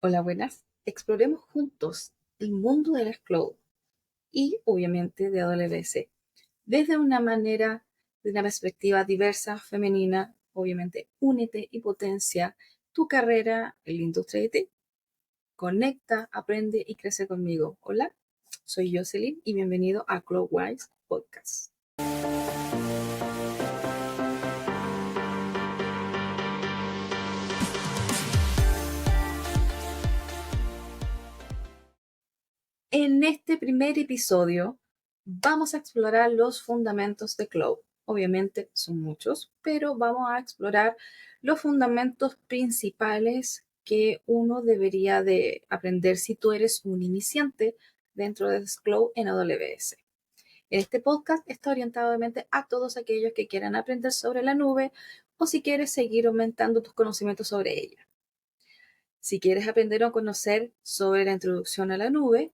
Hola, buenas. Exploremos juntos el mundo de las cloud y obviamente de AWS desde de una perspectiva diversa, femenina. Obviamente, únete y potencia tu carrera en la industria IT. Conecta, aprende y crece conmigo. Hola, soy Jocelyn y bienvenido a CloudWise Podcast. En este primer episodio vamos a explorar los fundamentos de Cloud. Obviamente son muchos, pero vamos a explorar los fundamentos principales que uno debería de aprender si tú eres un iniciante dentro de Cloud en AWS. Este podcast está orientado obviamente a todos aquellos que quieran aprender sobre la nube o si quieres seguir aumentando tus conocimientos sobre ella. Si quieres aprender o conocer sobre la introducción a la nube,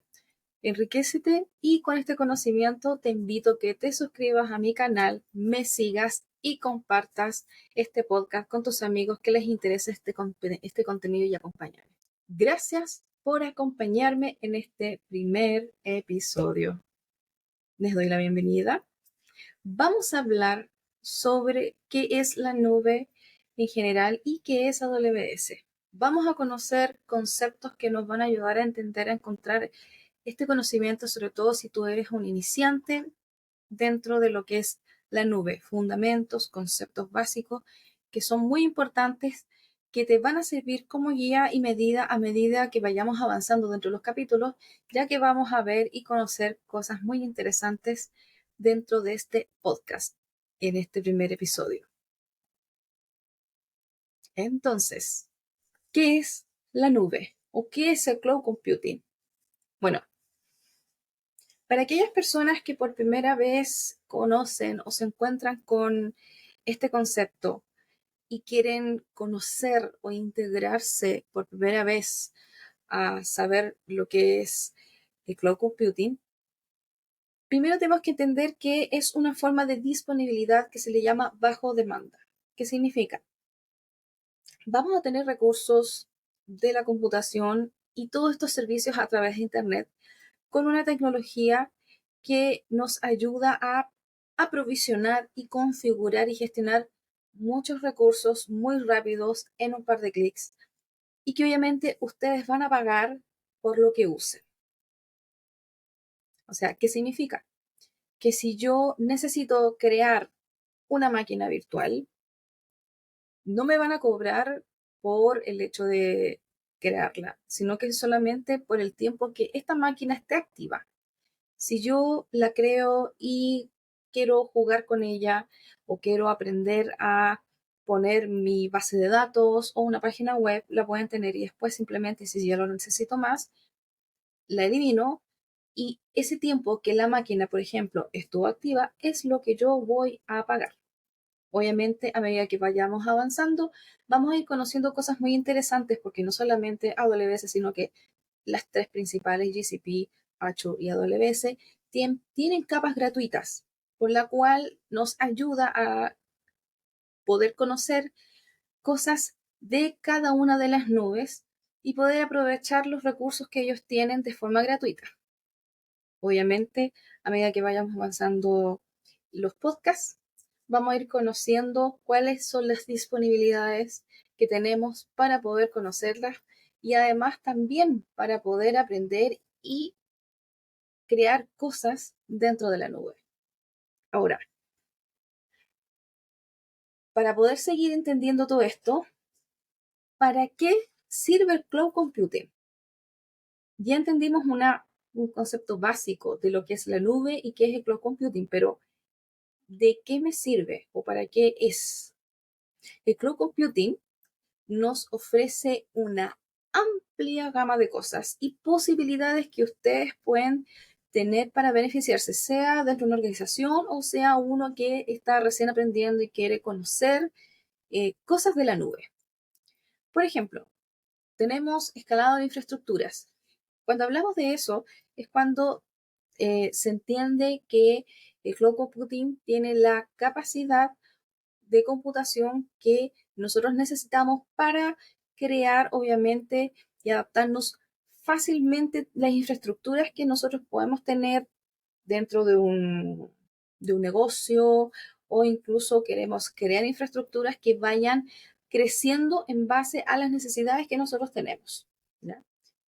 enriquécete y con este conocimiento te invito a que te suscribas a mi canal, me sigas y compartas este podcast con tus amigos que les interese este contenido y acompañarme. Gracias por acompañarme en este primer episodio. Les doy la bienvenida. Vamos a hablar sobre qué es la nube en general y qué es AWS. Vamos a conocer conceptos que nos van a ayudar a entender, a encontrar este conocimiento, sobre todo si tú eres un iniciante dentro de lo que es la nube, fundamentos, conceptos básicos que son muy importantes, que te van a servir como guía y medida a medida que vayamos avanzando dentro de los capítulos, ya que vamos a ver y conocer cosas muy interesantes dentro de este podcast, en este primer episodio. Entonces, ¿qué es la nube o qué es el cloud computing? Bueno, para aquellas personas que por primera vez conocen o se encuentran con este concepto y quieren conocer o integrarse por primera vez a saber lo que es el cloud computing, primero tenemos que entender que es una forma de disponibilidad que se le llama bajo demanda. ¿Qué significa? Vamos a tener recursos de la computación y todos estos servicios a través de Internet con una tecnología que nos ayuda a aprovisionar y configurar y gestionar muchos recursos muy rápidos en un par de clics y que obviamente ustedes van a pagar por lo que usen. O sea, ¿qué significa? Que si yo necesito crear una máquina virtual, no me van a cobrar por el hecho de crearla, sino que solamente por el tiempo que esta máquina esté activa. Si yo la creo y quiero jugar con ella o quiero aprender a poner mi base de datos o una página web, la pueden tener y después simplemente, si yo lo necesito más, la elimino y ese tiempo que la máquina, por ejemplo, estuvo activa es lo que yo voy a pagar. Obviamente, a medida que vayamos avanzando, vamos a ir conociendo cosas muy interesantes porque no solamente AWS, sino que las tres principales, GCP, Azure y AWS, tienen capas gratuitas, por la cual nos ayuda a poder conocer cosas de cada una de las nubes y poder aprovechar los recursos que ellos tienen de forma gratuita. Obviamente, a medida que vayamos avanzando los podcasts, vamos a ir conociendo cuáles son las disponibilidades que tenemos para poder conocerlas y además también para poder aprender y crear cosas dentro de la nube. Ahora, para poder seguir entendiendo todo esto, ¿para qué sirve el cloud computing? Ya entendimos un concepto básico de lo que es la nube y qué es el cloud computing, pero ¿de qué me sirve o para qué es? El cloud computing nos ofrece una amplia gama de cosas y posibilidades que ustedes pueden tener para beneficiarse, sea dentro de una organización o sea uno que está recién aprendiendo y quiere conocer cosas de la nube. Por ejemplo, tenemos escalado de infraestructuras. Cuando hablamos de eso, es cuando se entiende que el cloud computing tiene la capacidad de computación que nosotros necesitamos para crear, obviamente, y adaptarnos fácilmente las infraestructuras que nosotros podemos tener dentro de un negocio, o incluso queremos crear infraestructuras que vayan creciendo en base a las necesidades que nosotros tenemos, ¿ya?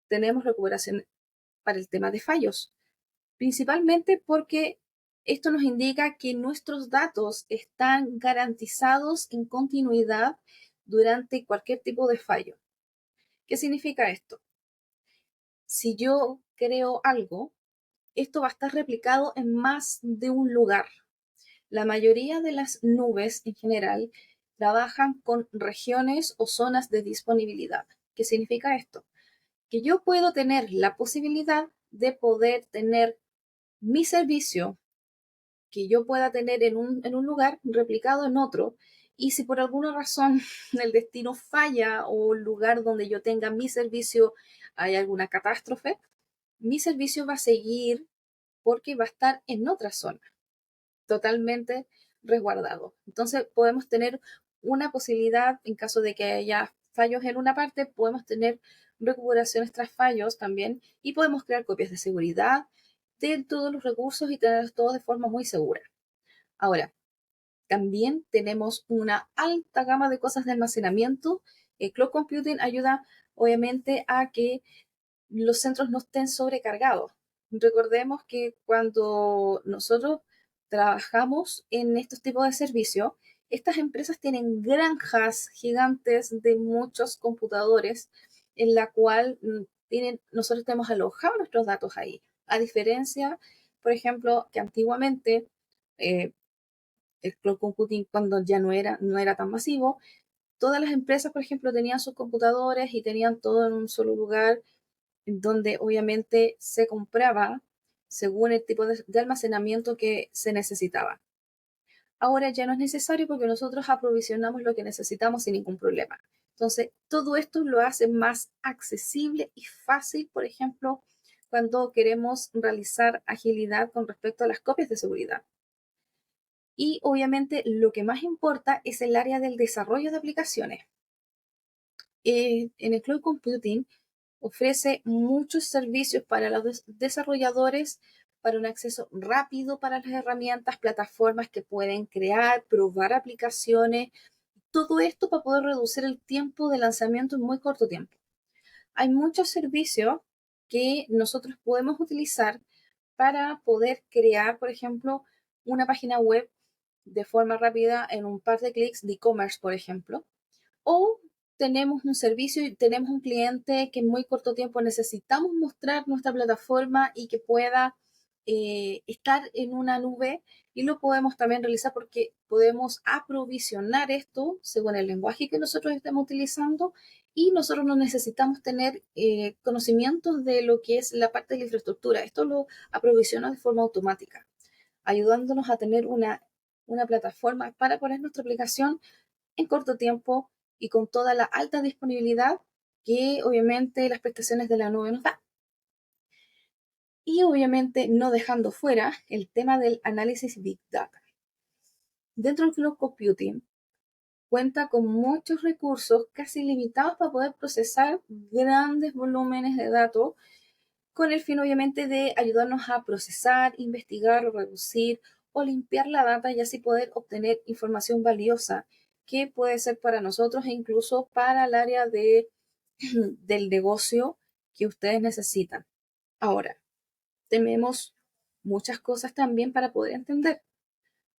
Tenemos recuperación para el tema de fallos, principalmente porque esto nos indica que nuestros datos están garantizados en continuidad durante cualquier tipo de fallo. ¿Qué significa esto? Si yo creo algo, esto va a estar replicado en más de un lugar. La mayoría de las nubes en general trabajan con regiones o zonas de disponibilidad. ¿Qué significa esto? Que yo puedo tener la posibilidad de poder tener mi servicio que yo pueda tener en un lugar replicado en otro, y si por alguna razón el destino falla o el lugar donde yo tenga mi servicio hay alguna catástrofe, mi servicio va a seguir porque va a estar en otra zona, totalmente resguardado. Entonces podemos tener una posibilidad, en caso de que haya fallos en una parte, podemos tener recuperaciones tras fallos también, y podemos crear copias de seguridad de todos los recursos y tener todo de forma muy segura. Ahora, también tenemos una alta gama de cosas de almacenamiento. El cloud computing ayuda obviamente a que los centros no estén sobrecargados. Recordemos que cuando nosotros trabajamos en estos tipos de servicios, estas empresas tienen granjas gigantes de muchos computadores en la cual nosotros tenemos alojados nuestros datos ahí. A diferencia, por ejemplo, que antiguamente eh, el cloud computing, cuando ya no era tan masivo, todas las empresas, por ejemplo, tenían sus computadores y tenían todo en un solo lugar, donde obviamente se compraba según el tipo de almacenamiento que se necesitaba. Ahora ya no es necesario porque nosotros aprovisionamos lo que necesitamos sin ningún problema. Entonces, todo esto lo hace más accesible y fácil, por ejemplo, cuando queremos realizar agilidad con respecto a las copias de seguridad. Y obviamente lo que más importa es el área del desarrollo de aplicaciones. En el cloud computing ofrece muchos servicios para los desarrolladores, para un acceso rápido para las herramientas, plataformas que pueden crear, probar aplicaciones, todo esto para poder reducir el tiempo de lanzamiento en muy corto tiempo. Hay muchos servicios que nosotros podemos utilizar para poder crear, por ejemplo, una página web de forma rápida en un par de clics de e-commerce, por ejemplo. O tenemos un servicio y tenemos un cliente que en muy corto tiempo necesitamos mostrar nuestra plataforma y que pueda estar en una nube, y lo podemos también realizar porque podemos aprovisionar esto según el lenguaje que nosotros estemos utilizando, y nosotros no necesitamos tener conocimientos de lo que es la parte de la infraestructura. Esto lo aprovisiona de forma automática, ayudándonos a tener una plataforma para poner nuestra aplicación en corto tiempo y con toda la alta disponibilidad que obviamente las prestaciones de la nube nos dan. Y obviamente no dejando fuera el tema del análisis Big Data. Dentro del cloud computing cuenta con muchos recursos casi limitados para poder procesar grandes volúmenes de datos, con el fin obviamente de ayudarnos a procesar, investigar o reducir o limpiar la data, y así poder obtener información valiosa que puede ser para nosotros e incluso para el área del negocio que ustedes necesitan. Ahora, tenemos muchas cosas también para poder entender.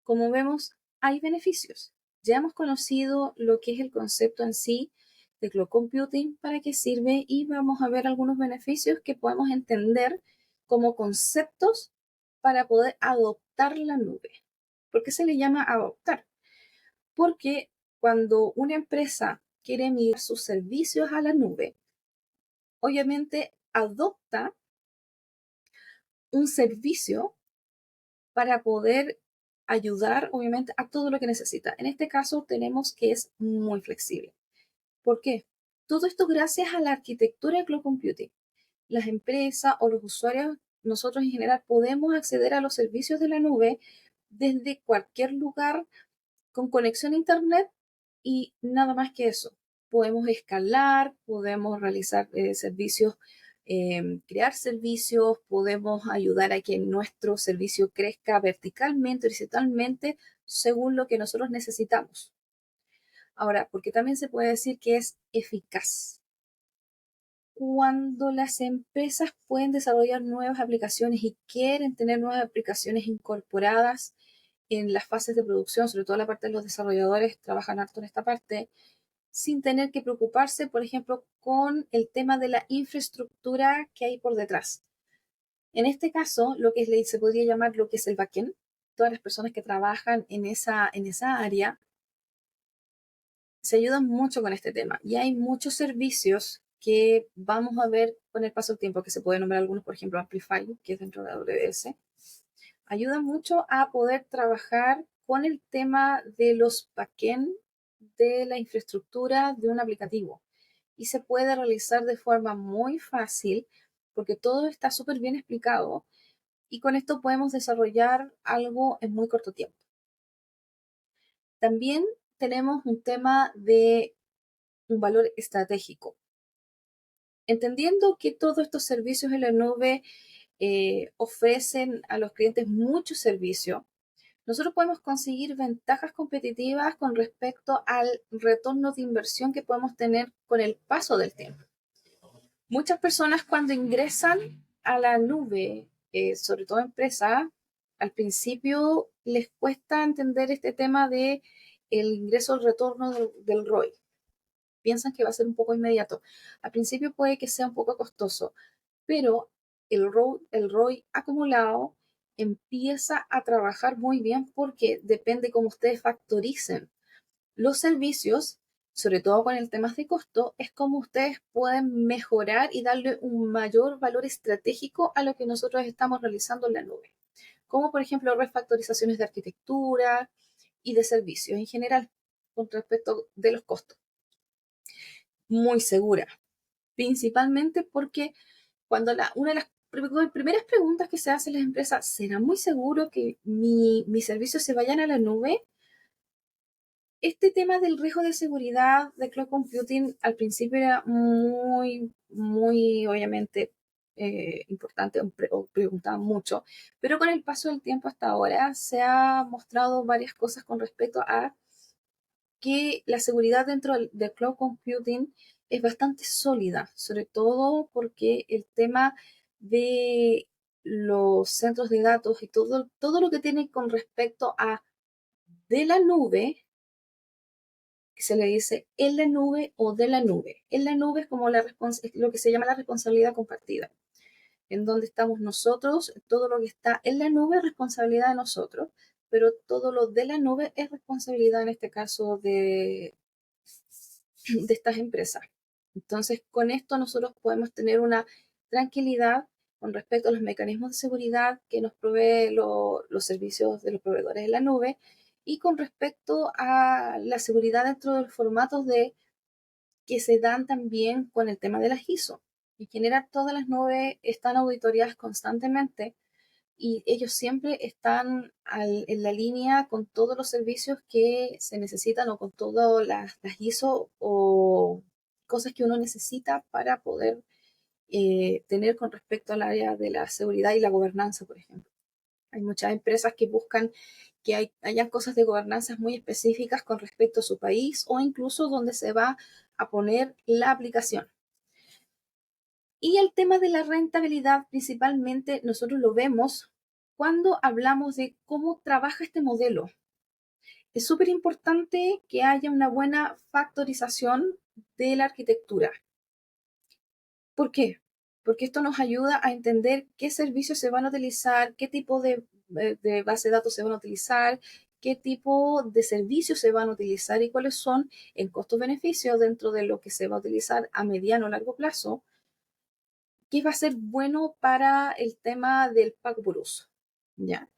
Como vemos, hay beneficios. Ya hemos conocido lo que es el concepto en sí de cloud computing, para qué sirve, y vamos a ver algunos beneficios que podemos entender como conceptos para poder adoptar la nube. ¿Por qué se le llama adoptar? Porque cuando una empresa quiere migrar sus servicios a la nube, obviamente adopta un servicio para poder ayudar, obviamente, a todo lo que necesita. En este caso tenemos que es muy flexible. ¿Por qué? Todo esto gracias a la arquitectura de cloud computing. Las empresas o los usuarios, nosotros en general, podemos acceder a los servicios de la nube desde cualquier lugar con conexión a internet, y nada más que eso. podemos escalar, podemos realizar servicios, crear servicios, podemos ayudar a que nuestro servicio crezca verticalmente, horizontalmente, según lo que nosotros necesitamos. Ahora, porque también se puede decir que es eficaz. Cuando las empresas pueden desarrollar nuevas aplicaciones y quieren tener nuevas aplicaciones incorporadas en las fases de producción, sobre todo la parte de los desarrolladores, trabajan harto en esta parte, sin tener que preocuparse, por ejemplo, con el tema de la infraestructura que hay por detrás. En este caso, lo que se podría llamar lo que es el backend, todas las personas que trabajan en esa área, se ayudan mucho con este tema. Y hay muchos servicios que vamos a ver con el paso del tiempo, que se pueden nombrar algunos, por ejemplo, Amplify, que es dentro de AWS, ayuda mucho a poder trabajar con el tema de los backend de la infraestructura de un aplicativo. Y se puede realizar de forma muy fácil porque todo está súper bien explicado y con esto podemos desarrollar algo en muy corto tiempo. También tenemos un tema de un valor estratégico. Entendiendo que todos estos servicios en la nube ofrecen a los clientes mucho servicio, nosotros podemos conseguir ventajas competitivas con respecto al retorno de inversión que podemos tener con el paso del tiempo. Muchas personas cuando ingresan a la nube, sobre todo empresas, al principio les cuesta entender este tema de el ingreso al retorno del ROI. Piensan que va a ser un poco inmediato. Al principio puede que sea un poco costoso, pero el ROI acumulado empieza a trabajar muy bien porque depende cómo ustedes factoricen los servicios, sobre todo con el tema de costo, es como ustedes pueden mejorar y darle un mayor valor estratégico a lo que nosotros estamos realizando en la nube, como por ejemplo refactorizaciones de arquitectura y de servicios en general con respecto de los costos. Muy segura, principalmente porque cuando una de las primeras preguntas que se hacen las empresas, ¿será muy seguro que mis servicios se vayan a la nube? Este tema del riesgo de seguridad de cloud computing al principio era muy obviamente importante o preguntaban mucho, pero con el paso del tiempo hasta ahora se ha mostrado varias cosas con respecto a que la seguridad dentro del cloud computing es bastante sólida, sobre todo porque el tema de los centros de datos y todo lo que tiene con respecto a de la nube, que se le dice en la nube o de la nube. En la nube es como lo que se llama la responsabilidad compartida, en donde estamos nosotros, todo lo que está en la nube es responsabilidad de nosotros, pero todo lo de la nube es responsabilidad en este caso de estas empresas. Entonces, con esto nosotros podemos tener una tranquilidad con respecto a los mecanismos de seguridad que nos provee los servicios de los proveedores de la nube y con respecto a la seguridad dentro de los formatos que se dan también con el tema de las ISO. En general, todas las nubes están auditoreadas constantemente y ellos siempre están en la línea con todos los servicios que se necesitan o con todas las ISO o cosas que uno necesita para poder tener con respecto al área de la seguridad y la gobernanza, por ejemplo. Hay muchas empresas que buscan que hayan cosas de gobernanza muy específicas con respecto a su país o incluso donde se va a poner la aplicación. Y el tema de la rentabilidad, principalmente, nosotros lo vemos cuando hablamos de cómo trabaja este modelo. Es súper importante que haya una buena factorización de la arquitectura. ¿Por qué? Porque esto nos ayuda a entender qué servicios se van a utilizar, qué tipo de base de datos se van a utilizar, qué tipo de servicios se van a utilizar y cuáles son el costo-beneficio dentro de lo que se va a utilizar a mediano o largo plazo, que va a ser bueno para el tema del pago por uso. ¿Ya?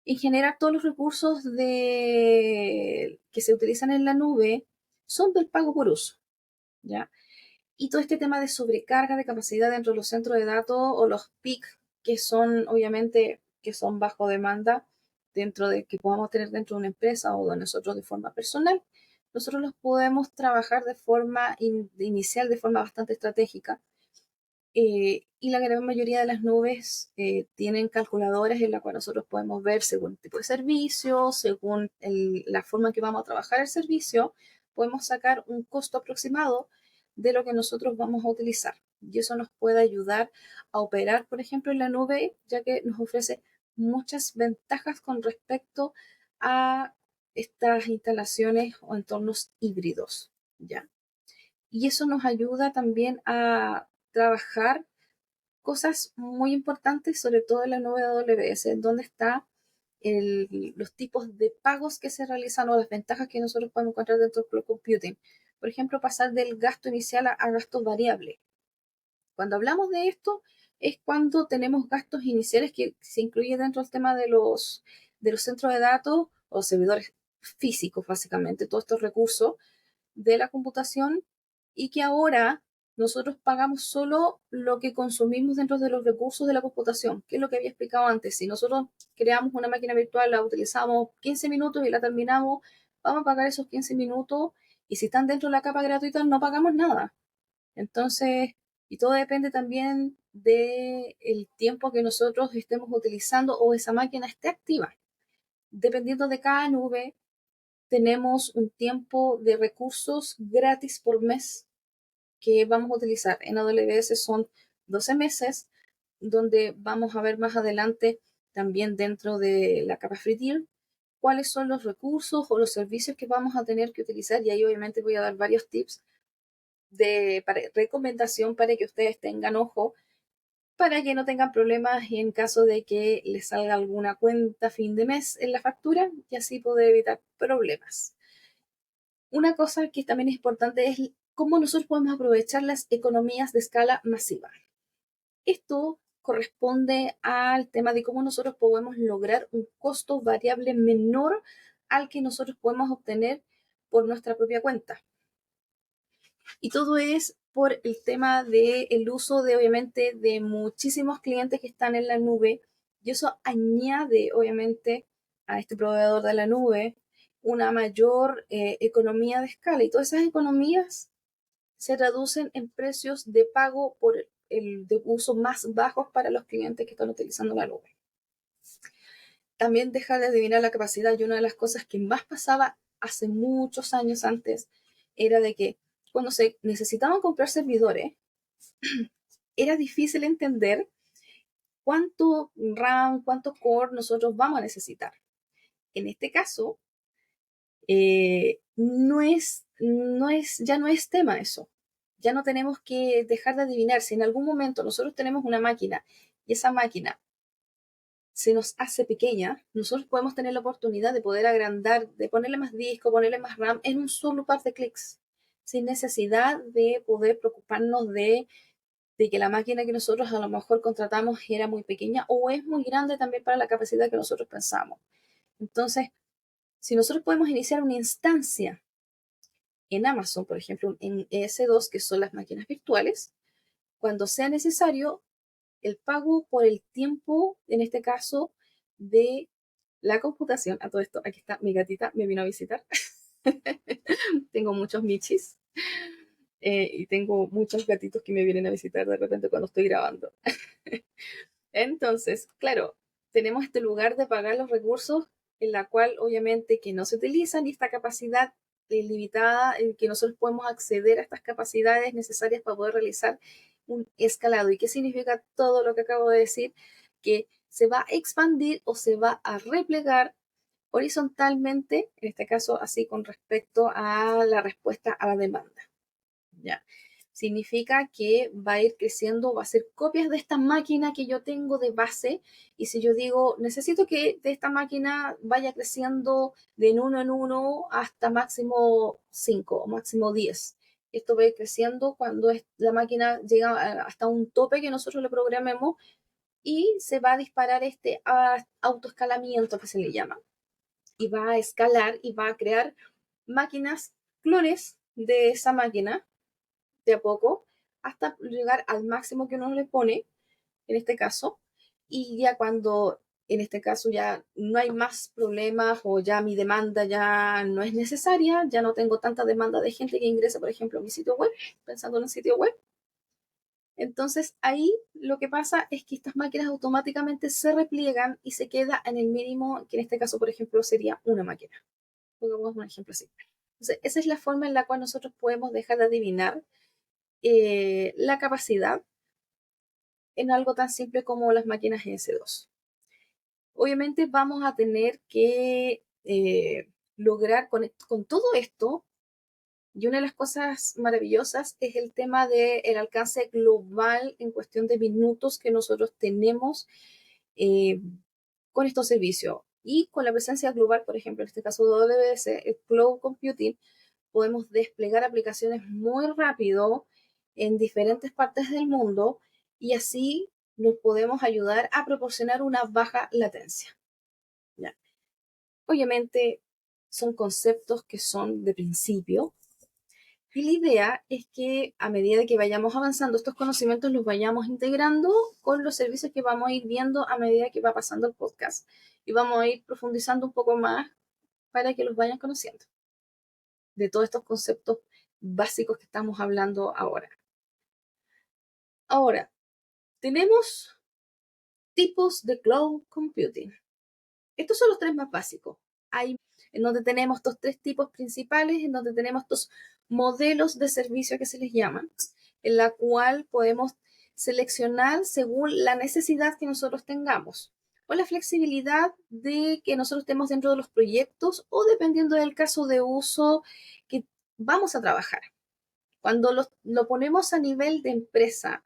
En general, todos los recursos que se utilizan en la nube son del pago por uso. ¿Ya? Y todo este tema de sobrecarga de capacidad dentro de los centros de datos o los peak, que son obviamente que son bajo demanda dentro de que podamos tener dentro de una empresa o de nosotros de forma personal, nosotros los podemos trabajar de forma inicial, de forma bastante estratégica. Y la gran mayoría de las nubes tienen calculadoras en las cuales nosotros podemos ver según el tipo de servicio, según la forma en que vamos a trabajar el servicio, podemos sacar un costo aproximado de lo que nosotros vamos a utilizar. Y eso nos puede ayudar a operar, por ejemplo, en la nube, ya que nos ofrece muchas ventajas con respecto a estas instalaciones o entornos híbridos, ¿ya? Y eso nos ayuda también a trabajar cosas muy importantes, sobre todo en la nube AWS, donde está los tipos de pagos que se realizan o las ventajas que nosotros podemos encontrar dentro del cloud computing. Por ejemplo, pasar del gasto inicial a gastos variables. Cuando hablamos de esto, es cuando tenemos gastos iniciales que se incluyen dentro del tema de los centros de datos o servidores físicos, básicamente, todos estos recursos de la computación y que ahora nosotros pagamos solo lo que consumimos dentro de los recursos de la computación, que es lo que había explicado antes. Si nosotros creamos una máquina virtual, la utilizamos 15 minutos y la terminamos, vamos a pagar esos 15 minutos y si están dentro de la capa gratuita no pagamos nada. Entonces, y todo depende también del tiempo que nosotros estemos utilizando o esa máquina esté activa. Dependiendo de cada nube, tenemos un tiempo de recursos gratis por mes que vamos a utilizar. En AWS son 12 meses, donde vamos a ver más adelante también dentro de la capa free tier cuáles son los recursos o los servicios que vamos a tener que utilizar y ahí obviamente voy a dar varios tips de recomendación para que ustedes tengan ojo para que no tengan problemas en caso de que les salga alguna cuenta a fin de mes en la factura y así poder evitar problemas. Una cosa que también es importante es cómo nosotros podemos aprovechar las economías de escala masiva. Esto corresponde al tema de cómo nosotros podemos lograr un costo variable menor al que nosotros podemos obtener por nuestra propia cuenta. Y todo es por el tema del uso de, obviamente, de muchísimos clientes que están en la nube. Y eso añade, obviamente, a este proveedor de la nube una mayor economía de escala. Y todas esas economías se traducen en precios de pago por el de uso más bajos para los clientes que están utilizando la nube. También deja de adivinar la capacidad. Y una de las cosas que más pasaba hace muchos años antes era de que cuando se necesitaban comprar servidores, era difícil entender cuánto RAM, cuánto core nosotros vamos a necesitar. En este caso, ya no es tema eso. Ya no tenemos que dejar de adivinar. Si en algún momento nosotros tenemos una máquina y esa máquina se nos hace pequeña, nosotros podemos tener la oportunidad de poder agrandar, de ponerle más disco, ponerle más RAM en un solo par de clics, sin necesidad de poder preocuparnos de que la máquina que nosotros a lo mejor contratamos era muy pequeña o es muy grande también para la capacidad que nosotros pensamos. Entonces, si nosotros podemos iniciar una instancia en Amazon, por ejemplo, en ES2, que son las máquinas virtuales, cuando sea necesario, el pago por el tiempo, en este caso, de la computación. A todo esto, aquí está mi gatita, me vino a visitar. Tengo muchos michis y tengo muchos gatitos que me vienen a visitar de repente cuando estoy grabando. Entonces, claro, tenemos este lugar de pagar los recursos en la cual obviamente que no se utilizan y esta capacidad limitada en que nosotros podemos acceder a estas capacidades necesarias para poder realizar un escalado. ¿Y qué significa todo lo que acabo de decir? Que se va a expandir o se va a replegar horizontalmente, en este caso así con respecto a la respuesta a la demanda. ¿Ya? Significa que va a ir creciendo, va a ser copias de esta máquina que yo tengo de base. Y si yo digo, necesito que de esta máquina vaya creciendo de en uno hasta máximo 5 o máximo 10. Esto va a ir creciendo cuando la máquina llega hasta un tope que nosotros le programemos y se va a disparar este autoescalamiento que se le llama. Y va a escalar y va a crear máquinas clones de esa máquina de a poco hasta llegar al máximo que uno le pone, en este caso, y ya cuando En este caso ya no hay más problemas o ya mi demanda ya no es necesaria, ya no tengo tanta demanda de gente que ingrese, por ejemplo, a mi sitio web, pensando en un sitio web. Entonces ahí lo que pasa es que estas máquinas automáticamente se repliegan y se queda en el mínimo, que en este caso, por ejemplo, sería una máquina. Pongamos un ejemplo así. Entonces, esa es la forma en la cual nosotros podemos dejar de adivinar la capacidad en algo tan simple como las máquinas S2. Obviamente vamos a tener que lograr con todo esto, y una de las cosas maravillosas es el tema del alcance global en cuestión de minutos que nosotros tenemos eh, con estos servicios. Y con la presencia global, por ejemplo, en este caso de AWS, el Cloud Computing, podemos desplegar aplicaciones muy rápido en diferentes partes del mundo y así nos podemos ayudar a proporcionar una baja latencia. ¿Ya? Obviamente son conceptos que son de principio y la idea es que a medida que vayamos avanzando estos conocimientos los vayamos integrando con los servicios que vamos a ir viendo a medida que va pasando el podcast y vamos a ir profundizando un poco más para que los vayan conociendo de todos estos conceptos básicos que estamos hablando ahora. Ahora, tenemos tipos de cloud computing. Estos son los tres más básicos. Hay en donde tenemos estos tres tipos principales, en donde tenemos estos modelos de servicio que se les llaman, en la cual podemos seleccionar según la necesidad que nosotros tengamos o la flexibilidad de que nosotros estemos dentro de los proyectos o dependiendo del caso de uso que vamos a trabajar. Cuando lo ponemos a nivel de empresa,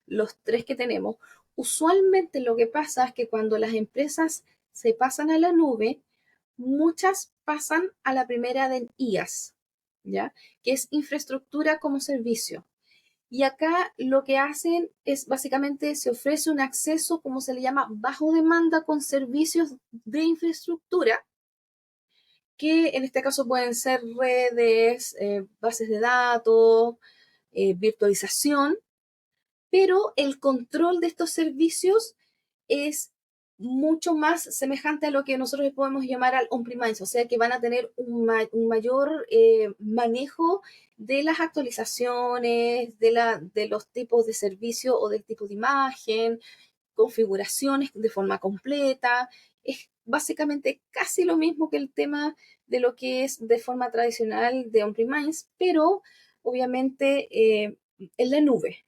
los tres que tenemos, usualmente lo que pasa es que cuando las empresas se pasan a la nube, muchas pasan a la primera del IaaS, ¿ya? Que es infraestructura como servicio. Y acá lo que hacen es básicamente se ofrece un acceso, como se le llama, bajo demanda con servicios de infraestructura que en este caso pueden ser redes, bases de datos, virtualización, pero el control de estos servicios es mucho más semejante a lo que nosotros podemos llamar al on-premise, o sea que van a tener un mayor manejo de las actualizaciones, de los tipos de servicio o del tipo de imagen, configuraciones de forma completa. Es básicamente casi lo mismo que el tema de lo que es de forma tradicional de on-premise, pero obviamente en la nube.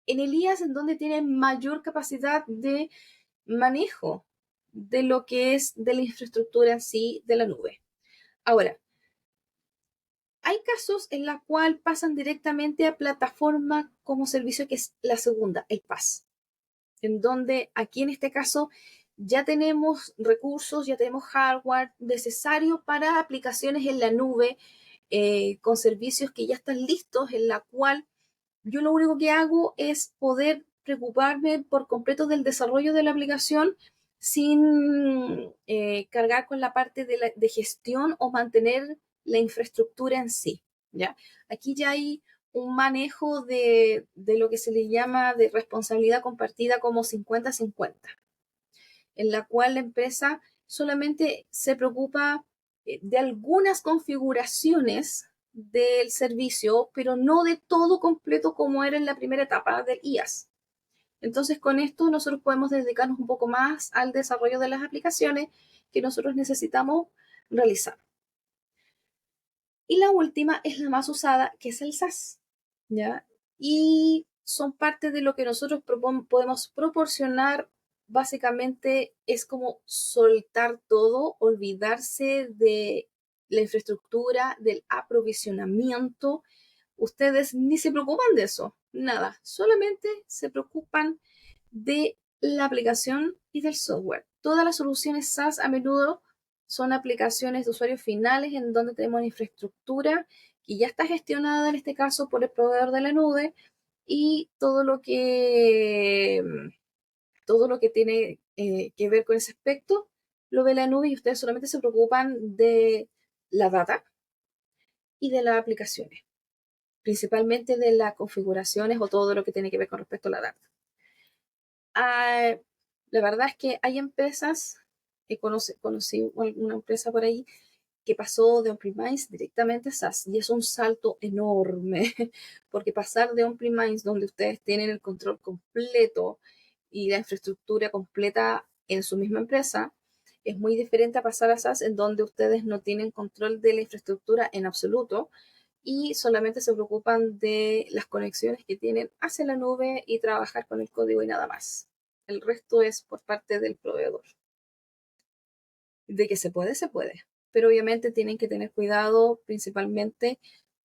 En el IaaS en donde tiene mayor capacidad de manejo de lo que es de la infraestructura en sí de la nube. Ahora, hay casos en la cual pasan directamente a plataforma como servicio, que es la segunda, el PaaS, en donde aquí en este caso ya tenemos recursos, ya tenemos hardware necesario para aplicaciones en la nube, con servicios que ya están listos, en la cual yo lo único que hago es poder preocuparme por completo del desarrollo de la aplicación sin cargar con la parte de gestión o mantener la infraestructura en sí. ¿Ya? Aquí ya hay un manejo de lo que se le llama de responsabilidad compartida como 50-50, en la cual la empresa solamente se preocupa de algunas configuraciones del servicio, pero no de todo completo como era en la primera etapa del IaaS. Entonces, con esto nosotros podemos dedicarnos un poco más al desarrollo de las aplicaciones que nosotros necesitamos realizar. Y la última es la más usada, que es el SaaS, ¿ya? Y son parte de lo que nosotros podemos proporcionar. Básicamente es como soltar todo, olvidarse de la infraestructura, del aprovisionamiento. Ustedes ni se preocupan de eso, nada, solamente se preocupan de la aplicación y del software. Todas las soluciones SaaS a menudo son aplicaciones de usuarios finales en donde tenemos una infraestructura que ya está gestionada en este caso por el proveedor de la nube y todo lo que tiene que ver con ese aspecto lo ve la nube y ustedes solamente se preocupan de la data y de las aplicaciones, principalmente de las configuraciones o todo lo que tiene que ver con respecto a la data. Ah, La verdad es que hay empresas, conocí una empresa por ahí que pasó de on-premise directamente a SaaS y es un salto enorme, porque pasar de on-premise, donde ustedes tienen el control completo y la infraestructura completa en su misma empresa, es muy diferente a pasar a SaaS, en donde ustedes no tienen control de la infraestructura en absoluto y solamente se preocupan de las conexiones que tienen hacia la nube y trabajar con el código y nada más. El resto es por parte del proveedor. De que se puede, se puede. Pero obviamente tienen que tener cuidado principalmente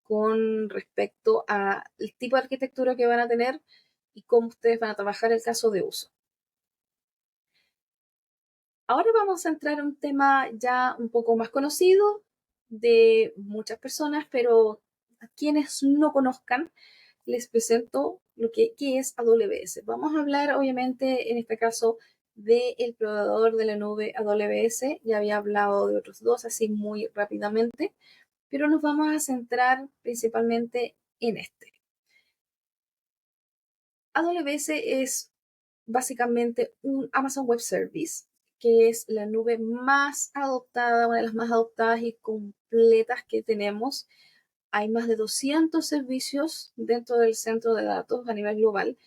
con respecto al tipo de arquitectura que van a tener y cómo ustedes van a trabajar el caso de uso. Ahora vamos a entrar en un tema ya un poco más conocido de muchas personas, pero a quienes no conozcan, les presento lo que es AWS. Vamos a hablar, obviamente, en este caso, del proveedor de la nube AWS. Ya había hablado de otros dos así muy rápidamente, pero nos vamos a centrar principalmente en este. AWS es básicamente un Amazon Web Service, que es la nube más adoptada, una de las más adoptadas y completas que tenemos. Hay más de 200 servicios dentro del centro de datos a nivel global.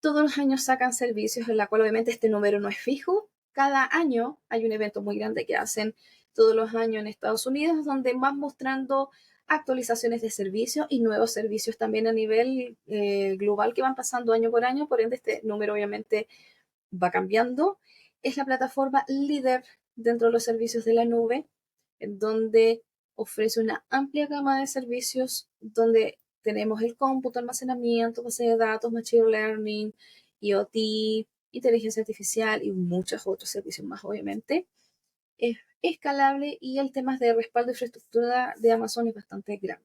Todos los años sacan servicios, en la cual obviamente este número no es fijo. Cada año hay un evento muy grande que hacen todos los años en Estados Unidos, donde van mostrando actualizaciones de servicios y nuevos servicios también a nivel global que van pasando año por año. Por ende, este número obviamente va cambiando. Es la plataforma líder dentro de los servicios de la nube, en donde ofrece una amplia gama de servicios, donde tenemos el cómputo, almacenamiento, base de datos, machine learning, IoT, inteligencia artificial y muchos otros servicios más, obviamente. Es escalable y el tema de respaldo de infraestructura de Amazon es bastante grande.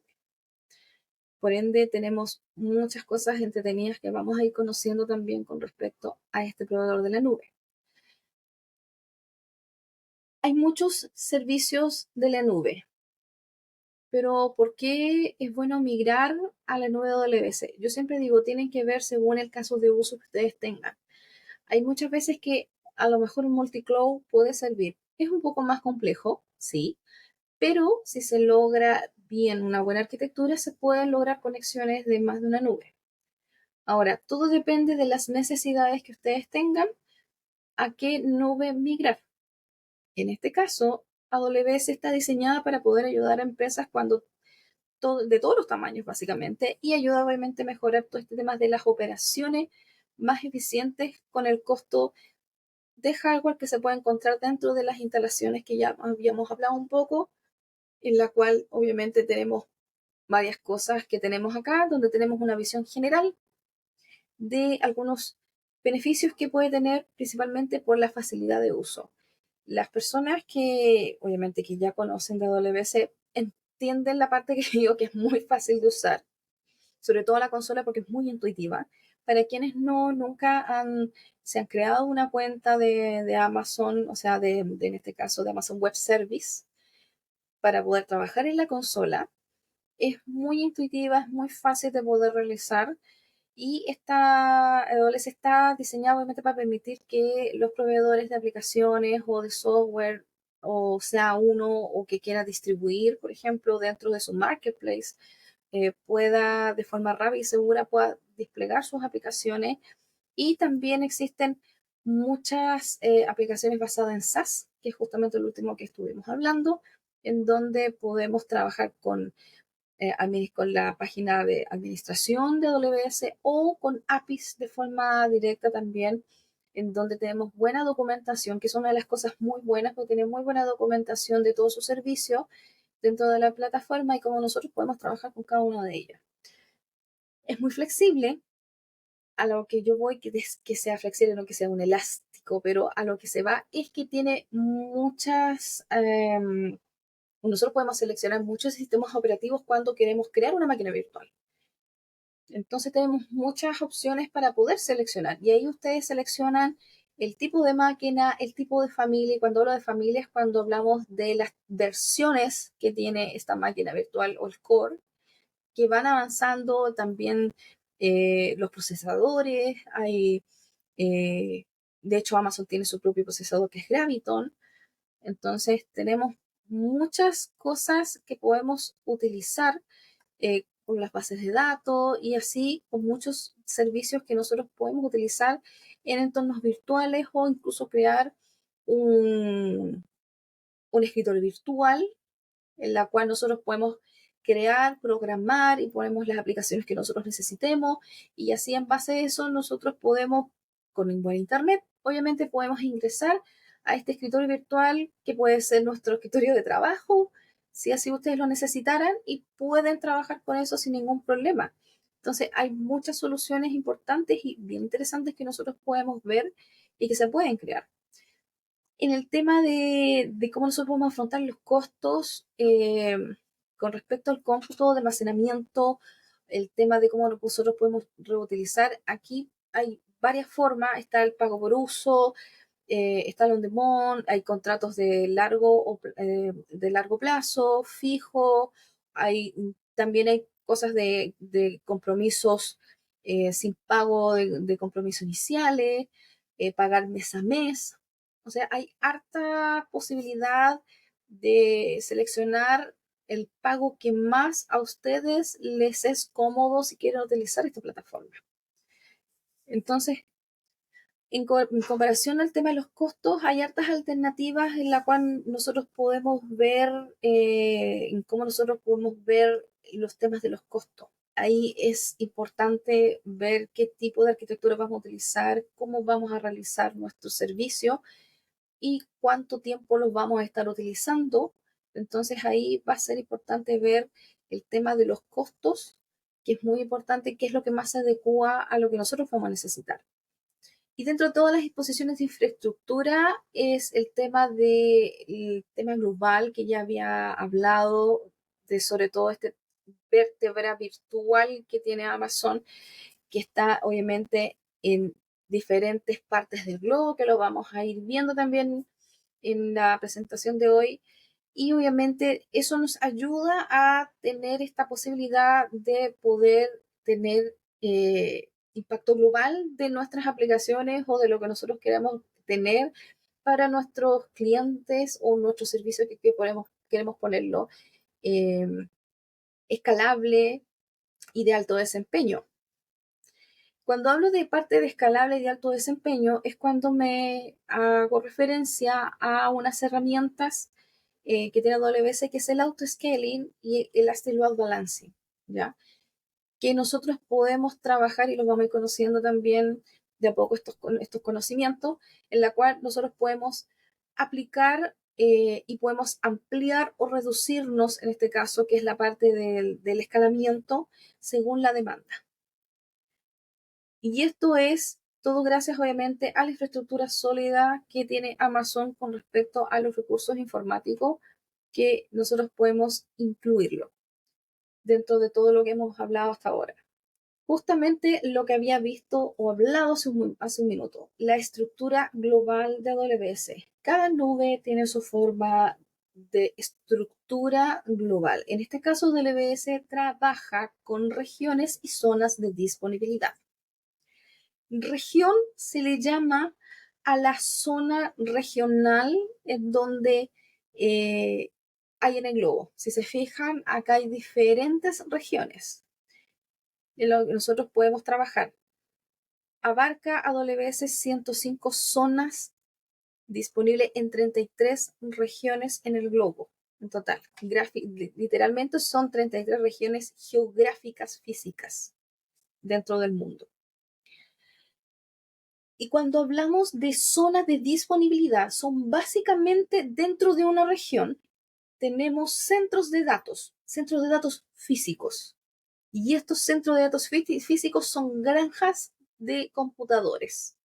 Por ende, tenemos muchas cosas entretenidas que vamos a ir conociendo también con respecto a este proveedor de la nube. Hay muchos servicios de la nube, pero ¿por qué es bueno migrar a la nube AWS? Yo siempre digo, tienen que ver según el caso de uso que ustedes tengan. Hay muchas veces que a lo mejor un multicloud puede servir. Es un poco más complejo, sí, pero si se logra bien una buena arquitectura, se pueden lograr conexiones de más de una nube. Ahora, todo depende de las necesidades que ustedes tengan a qué nube migrar. En este caso, AWS está diseñada para poder ayudar a empresas de todos los tamaños, básicamente, y ayuda obviamente a mejorar todo este tema de las operaciones más eficientes con el costo de hardware que se puede encontrar dentro de las instalaciones que ya habíamos hablado un poco, en la cual obviamente tenemos varias cosas que tenemos acá, donde tenemos una visión general de algunos beneficios que puede tener principalmente por la facilidad de uso. Las personas que obviamente que ya conocen de AWS entienden la parte que digo que es muy fácil de usar, sobre todo la consola porque es muy intuitiva. Para quienes nunca se han creado una cuenta de Amazon, o sea, en este caso de Amazon Web Service, para poder trabajar en la consola, es muy intuitiva, es muy fácil de poder realizar y esta AWS está diseñada obviamente para permitir que los proveedores de aplicaciones o de software, o sea uno o que quiera distribuir, por ejemplo, dentro de su marketplace, pueda de forma rápida y segura pueda desplegar sus aplicaciones. Y también existen muchas aplicaciones basadas en SaaS, que es justamente el último que estuvimos hablando, en donde podemos trabajar con la página de administración de AWS o con APIs de forma directa también, en donde tenemos buena documentación, que es una de las cosas muy buenas, porque tiene muy buena documentación de todo su servicio dentro de la plataforma y cómo nosotros podemos trabajar con cada uno de ellos. Es muy flexible, a lo que yo voy, que sea flexible, no que sea un elástico, pero a lo que se va es que tiene nosotros podemos seleccionar muchos sistemas operativos cuando queremos crear una máquina virtual. Entonces tenemos muchas opciones para poder seleccionar y ahí ustedes seleccionan el tipo de máquina, el tipo de familia, y cuando hablo de familia es cuando hablamos de las versiones que tiene esta máquina virtual o el core, que van avanzando también los procesadores, hay eh, De hecho, Amazon tiene su propio procesador que es Graviton. Entonces, tenemos muchas cosas que podemos utilizar con las bases de datos y así con muchos servicios que nosotros podemos utilizar en entornos virtuales o incluso crear un, un escritorio virtual en la cual nosotros podemos crear, programar y ponemos las aplicaciones que nosotros necesitemos y así en base a eso nosotros podemos, con un buen internet, obviamente podemos ingresar a este escritorio virtual que puede ser nuestro escritorio de trabajo, si así ustedes lo necesitaran y pueden trabajar con eso sin ningún problema. Entonces hay muchas soluciones importantes y bien interesantes que nosotros podemos ver y que se pueden crear. En el tema de cómo nosotros podemos afrontar los costos con respecto al cómputo de almacenamiento, el tema de cómo nosotros podemos reutilizar, aquí hay varias formas, está el pago por uso, está el on demand, hay contratos de largo plazo, fijo, también hay cosas de compromisos sin pago de compromisos iniciales, pagar mes a mes. O sea, hay harta posibilidad de seleccionar el pago que más a ustedes les es cómodo si quieren utilizar esta plataforma. Entonces, en comparación al tema de los costos, hay hartas alternativas en la cual nosotros podemos ver, en cómo nosotros podemos ver los temas de los costos. Ahí es importante ver qué tipo de arquitectura vamos a utilizar, cómo vamos a realizar nuestro servicio y cuánto tiempo los vamos a estar utilizando. Entonces ahí va a ser importante ver el tema de los costos, que es muy importante, qué es lo que más se adecua a lo que nosotros vamos a necesitar. Y dentro de todas las disposiciones de infraestructura es el tema global que ya había hablado, de sobre todo este vértebra virtual que tiene Amazon, que está obviamente en diferentes partes del globo, que lo vamos a ir viendo también en la presentación de hoy. Y obviamente eso nos ayuda a tener esta posibilidad de poder tener impacto global de nuestras aplicaciones o de lo que nosotros queremos tener para nuestros clientes o nuestros servicios que queremos ponerlo eh, escalable y de alto desempeño. Cuando hablo de parte de escalable y de alto desempeño es cuando me hago referencia a unas herramientas que tiene AWS, que es el auto-scaling y el elastic load balancing, ¿ya? Que nosotros podemos trabajar y los vamos a ir conociendo también de a poco estos conocimientos, en la cual nosotros podemos aplicar y podemos ampliar o reducirnos, en este caso, que es la parte del escalamiento, según la demanda. Y esto es todo gracias, obviamente, a la infraestructura sólida que tiene Amazon con respecto a los recursos informáticos que nosotros podemos incluirlo dentro de todo lo que hemos hablado hasta ahora. Justamente lo que había visto o hablado hace un minuto, la estructura global de AWS. Cada nube tiene su forma de estructura global. En este caso, AWS trabaja con regiones y zonas de disponibilidad. Región se le llama a la zona regional en donde hay en el globo. Si se fijan, acá hay diferentes regiones en lo que nosotros podemos trabajar. Abarca AWS 105 zonas disponibles en 33 regiones en el globo. En total, literalmente son 33 regiones geográficas físicas dentro del mundo. Y cuando hablamos de zonas de disponibilidad, son básicamente dentro de una región, tenemos centros de datos físicos. Y estos centros de datos físicos son granjas de computadores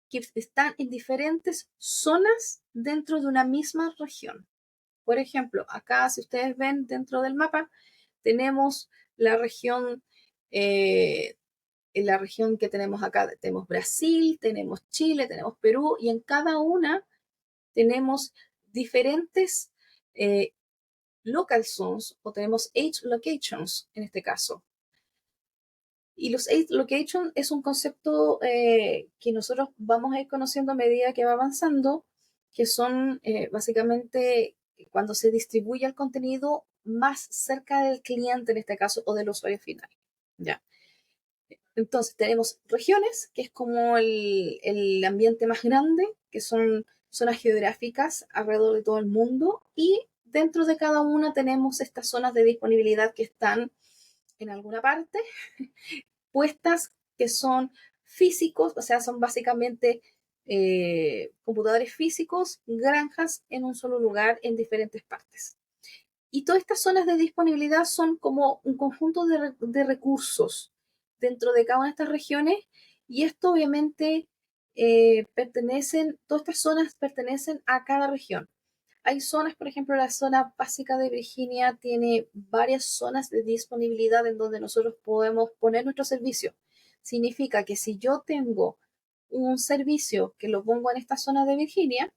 que están en diferentes zonas dentro de una misma región. Por ejemplo, acá si ustedes ven dentro del mapa, tenemos la región en la región que tenemos acá, tenemos Brasil, tenemos Chile, tenemos Perú, y en cada una tenemos diferentes local zones o tenemos edge locations en este caso. Y los Eight Location es un concepto que nosotros vamos a ir conociendo a medida que va avanzando, que son básicamente cuando se distribuye el contenido más cerca del cliente en este caso o del usuario final. ¿Ya? Entonces tenemos regiones, que es como el ambiente más grande, que son zonas geográficas alrededor de todo el mundo, y dentro de cada una tenemos estas zonas de disponibilidad que están en alguna parte puestas, que son físicos, o sea, son básicamente computadores físicos, granjas en un solo lugar en diferentes partes. Y todas estas zonas de disponibilidad son como un conjunto de recursos dentro de cada una de estas regiones, y esto obviamente todas estas zonas pertenecen a cada región. Hay zonas, por ejemplo, la zona básica de Virginia tiene varias zonas de disponibilidad en donde nosotros podemos poner nuestro servicio. Significa que si yo tengo un servicio que lo pongo en esta zona de Virginia,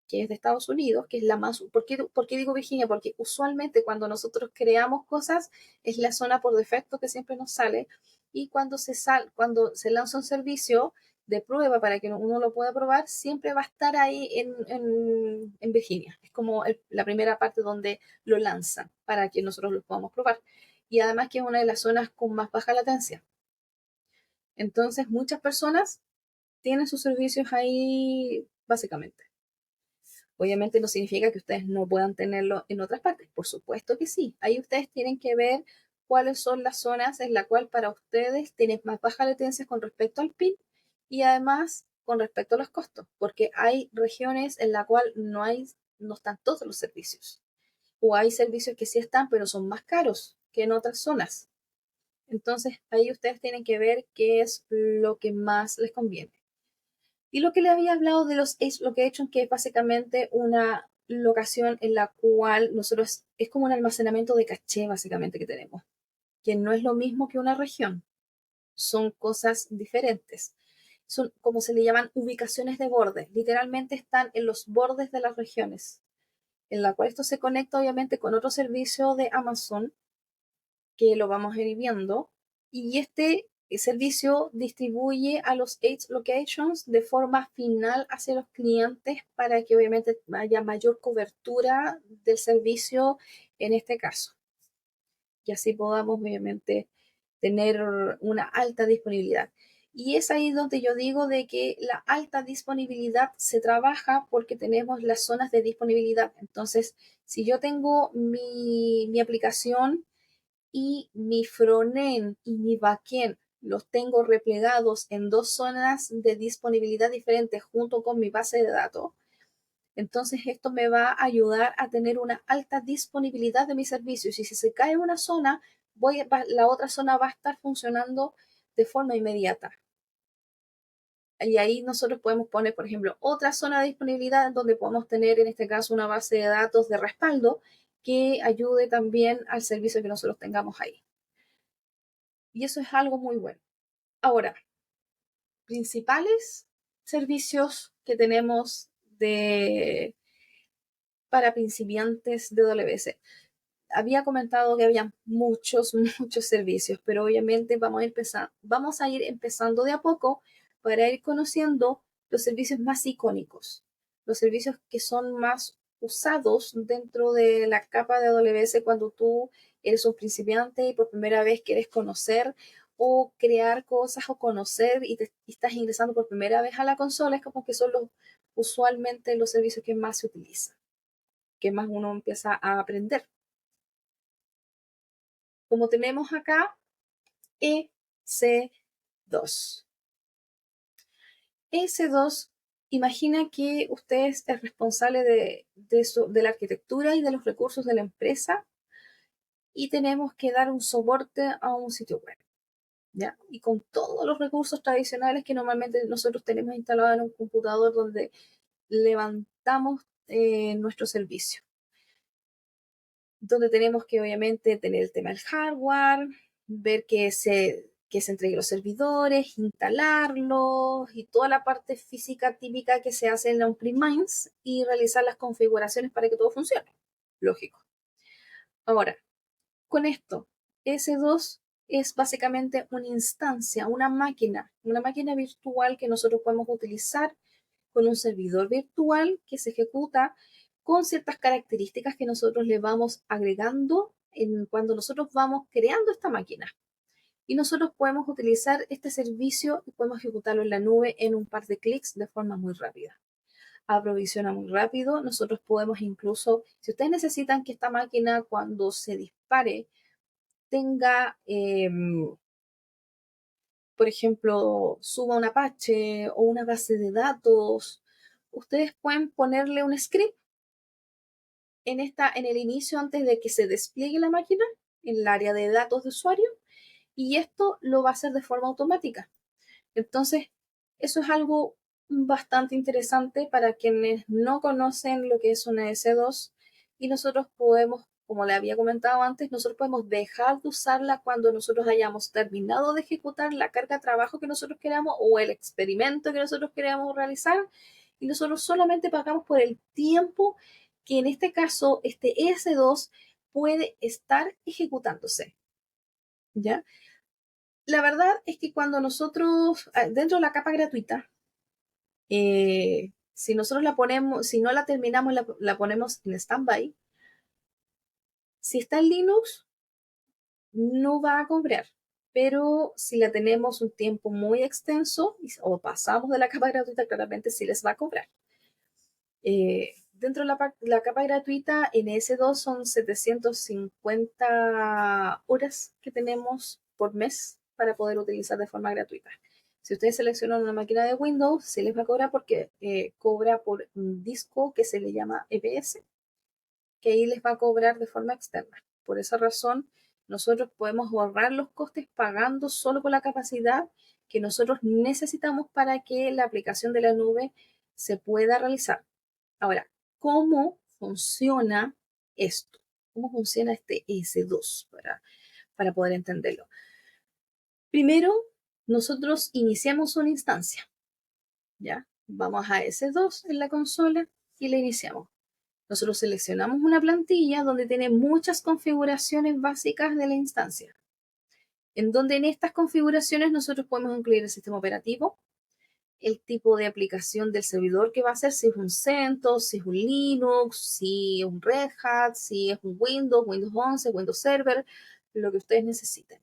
que es de Estados Unidos, que es la más... ¿Por qué digo Virginia? Porque usualmente cuando nosotros creamos cosas es la zona por defecto que siempre nos sale, y cuando se lanza un servicio de prueba para que uno lo pueda probar, siempre va a estar ahí en Virginia. Es como la primera parte donde lo lanzan para que nosotros lo podamos probar. Y además que es una de las zonas con más baja latencia. Entonces muchas personas tienen sus servicios ahí básicamente. Obviamente no significa que ustedes no puedan tenerlo en otras partes. Por supuesto que sí. Ahí ustedes tienen que ver cuáles son las zonas en las cuales para ustedes tienen más baja latencia con respecto al PIN, y además con respecto a los costos, porque hay regiones en la cual no están todos los servicios. O hay servicios que sí están, pero son más caros que en otras zonas. Entonces ahí ustedes tienen que ver qué es lo que más les conviene. Y lo que le había hablado de los Edge Location, que es básicamente una locación en la cual nosotros es como un almacenamiento de caché básicamente que tenemos, que no es lo mismo que una región, son cosas diferentes. Son como se le llaman ubicaciones de borde, literalmente están en los bordes de las regiones, en la cual esto se conecta obviamente con otro servicio de Amazon que lo vamos a ir viendo, y este servicio distribuye a los Edge Locations de forma final hacia los clientes para que obviamente haya mayor cobertura del servicio en este caso, y así podamos obviamente tener una alta disponibilidad. Y es ahí donde yo digo de que la alta disponibilidad se trabaja porque tenemos las zonas de disponibilidad. Entonces, si yo tengo mi aplicación y mi frontend y mi backend los tengo replegados en dos zonas de disponibilidad diferentes junto con mi base de datos, entonces esto me va a ayudar a tener una alta disponibilidad de mis servicios. Y si se cae una zona, la otra zona va a estar funcionando de forma inmediata. Y ahí nosotros podemos poner, por ejemplo, otra zona de disponibilidad donde podemos tener, en este caso, una base de datos de respaldo que ayude también al servicio que nosotros tengamos ahí. Y eso es algo muy bueno. Ahora, principales servicios que tenemos para principiantes de WS. Había comentado que había muchos, muchos servicios, pero obviamente vamos a ir empezando de a poco para ir conociendo los servicios más icónicos, los servicios que son más usados dentro de la capa de AWS cuando tú eres un principiante y por primera vez quieres conocer o crear cosas o conocer y estás ingresando por primera vez a la consola. Es como que son usualmente los servicios que más se utilizan, que más uno empieza a aprender. Como tenemos acá EC2. EC2, imagina que usted es el responsable de la arquitectura y de los recursos de la empresa, y tenemos que dar un soporte a un sitio web, ¿ya? Y con todos los recursos tradicionales que normalmente nosotros tenemos instalados en un computador donde levantamos nuestro servicio, donde tenemos que obviamente tener el tema del hardware, ver que se entreguen los servidores, instalarlos y toda la parte física típica que se hace en la on-premise y realizar las configuraciones para que todo funcione. Lógico. Ahora, con esto, S2 es básicamente una instancia, una máquina virtual que nosotros podemos utilizar con un servidor virtual que se ejecuta con ciertas características que nosotros le vamos agregando cuando nosotros vamos creando esta máquina. Y nosotros podemos utilizar este servicio y podemos ejecutarlo en la nube en un par de clics de forma muy rápida. Aprovisiona muy rápido. Nosotros podemos incluso, si ustedes necesitan que esta máquina cuando se dispare tenga, por ejemplo, suba un Apache o una base de datos, ustedes pueden ponerle un script en el inicio antes de que se despliegue la máquina, en el área de datos de usuario, y esto lo va a hacer de forma automática. Entonces, eso es algo bastante interesante para quienes no conocen lo que es una S2 y nosotros podemos, como le había comentado antes, nosotros podemos dejar de usarla cuando nosotros hayamos terminado de ejecutar la carga de trabajo que nosotros queramos o el experimento que nosotros queramos realizar y nosotros solamente pagamos por el tiempo que en este caso este S2 puede estar ejecutándose. ¿Ya? La verdad es que cuando nosotros, dentro de la capa gratuita, si nosotros la ponemos, si no la terminamos, la ponemos en standby, si está en Linux, no va a cobrar. Pero si la tenemos un tiempo muy extenso o pasamos de la capa gratuita, claramente sí les va a cobrar. Dentro de la capa gratuita, en S2 son 750 horas que tenemos por mes para poder utilizar de forma gratuita. Si ustedes seleccionan una máquina de Windows, se les va a cobrar porque cobra por un disco que se le llama EPS, que ahí les va a cobrar de forma externa. Por esa razón, nosotros podemos ahorrar los costes pagando solo por la capacidad que nosotros necesitamos para que la aplicación de la nube se pueda realizar. Ahora, ¿cómo funciona esto? ¿Cómo funciona este S2 para poder entenderlo? Primero, nosotros iniciamos una instancia, ¿ya? Vamos a S2 en la consola y la iniciamos. Nosotros seleccionamos una plantilla donde tiene muchas configuraciones básicas de la instancia, en donde en estas configuraciones nosotros podemos incluir el sistema operativo, el tipo de aplicación del servidor que va a ser, si es un CentOS, si es un Linux, si es un Red Hat, si es un Windows, Windows 11, Windows Server, lo que ustedes necesiten.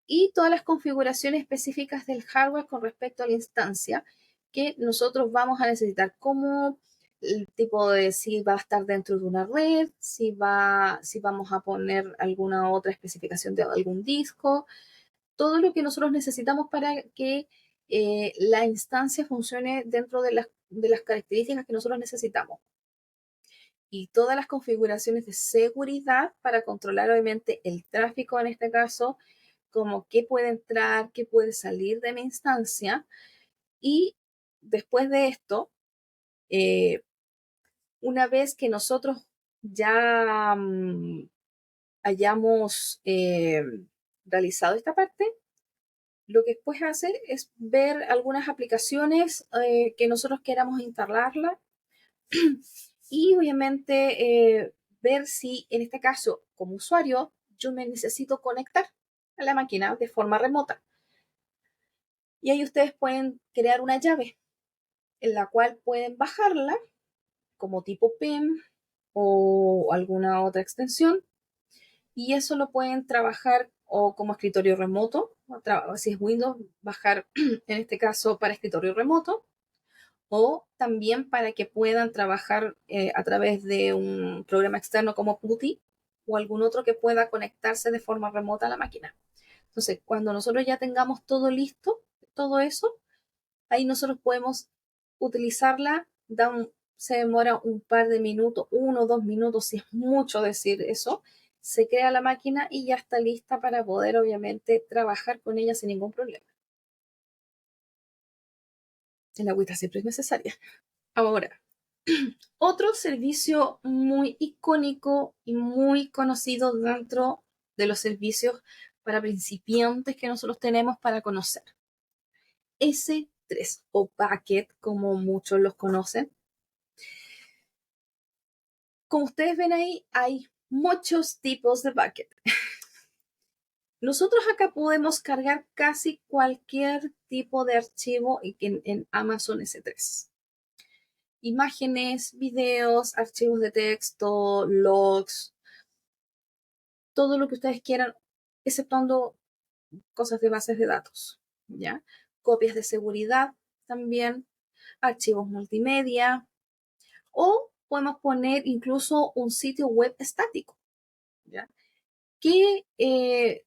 Y todas las configuraciones específicas del hardware con respecto a la instancia que nosotros vamos a necesitar, como el tipo de si va a estar dentro de una red, si vamos a poner alguna otra especificación de algún disco, todo lo que nosotros necesitamos para que la instancia funcione dentro de las características que nosotros necesitamos. Y todas las configuraciones de seguridad para controlar obviamente el tráfico en este caso, como qué puede entrar, qué puede salir de mi instancia. Y después de esto, una vez que nosotros ya hayamos realizado esta parte, lo que después hacer es ver algunas aplicaciones que nosotros queramos instalarla y obviamente ver si en este caso, como usuario, yo me necesito conectar a la máquina de forma remota. Y ahí ustedes pueden crear una llave en la cual pueden bajarla como tipo PIM o alguna otra extensión y eso lo pueden trabajar o como escritorio remoto, si es Windows, bajar en este caso para escritorio remoto o también para que puedan trabajar a través de un programa externo como PuTTY o algún otro que pueda conectarse de forma remota a la máquina. Entonces, cuando nosotros ya tengamos todo listo, todo eso, ahí nosotros podemos utilizarla, se demora un par de minutos, 1 o 2 minutos, si es mucho decir eso, se crea la máquina y ya está lista para poder obviamente trabajar con ella sin ningún problema. El agüita siempre es necesaria. Ahora, otro servicio muy icónico y muy conocido dentro de los servicios para principiantes que nosotros tenemos para conocer. S3 o Bucket, como muchos los conocen. Como ustedes ven ahí, hay muchos tipos de Bucket. Nosotros acá podemos cargar casi cualquier tipo de archivo en Amazon S3. Imágenes, videos, archivos de texto, logs, todo lo que ustedes quieran, exceptuando cosas de bases de datos, ¿ya? Copias de seguridad también, archivos multimedia, o podemos poner incluso un sitio web estático, ¿ya? Que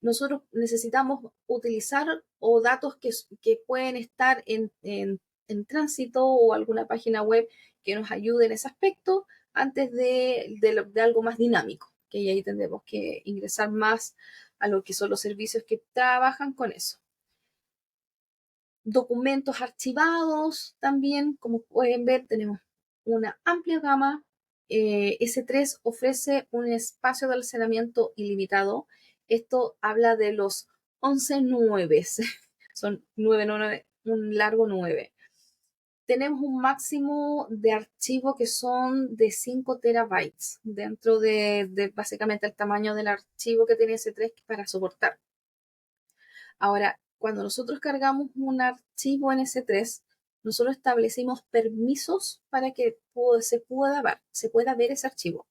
nosotros necesitamos utilizar o datos que pueden estar en tránsito o alguna página web que nos ayude en ese aspecto antes de algo más dinámico, que ahí tendremos que ingresar más a lo que son los servicios que trabajan con eso. Documentos archivados también, como pueden ver, tenemos una amplia gama. S3 ofrece un espacio de almacenamiento ilimitado. Esto habla de los 11 nueves. Son 9, un largo 9. Tenemos un máximo de archivo que son de 5 terabytes dentro de básicamente el tamaño del archivo que tiene S3 para soportar. Ahora, cuando nosotros cargamos un archivo en S3, nosotros establecimos permisos para que se pueda ver ese archivo.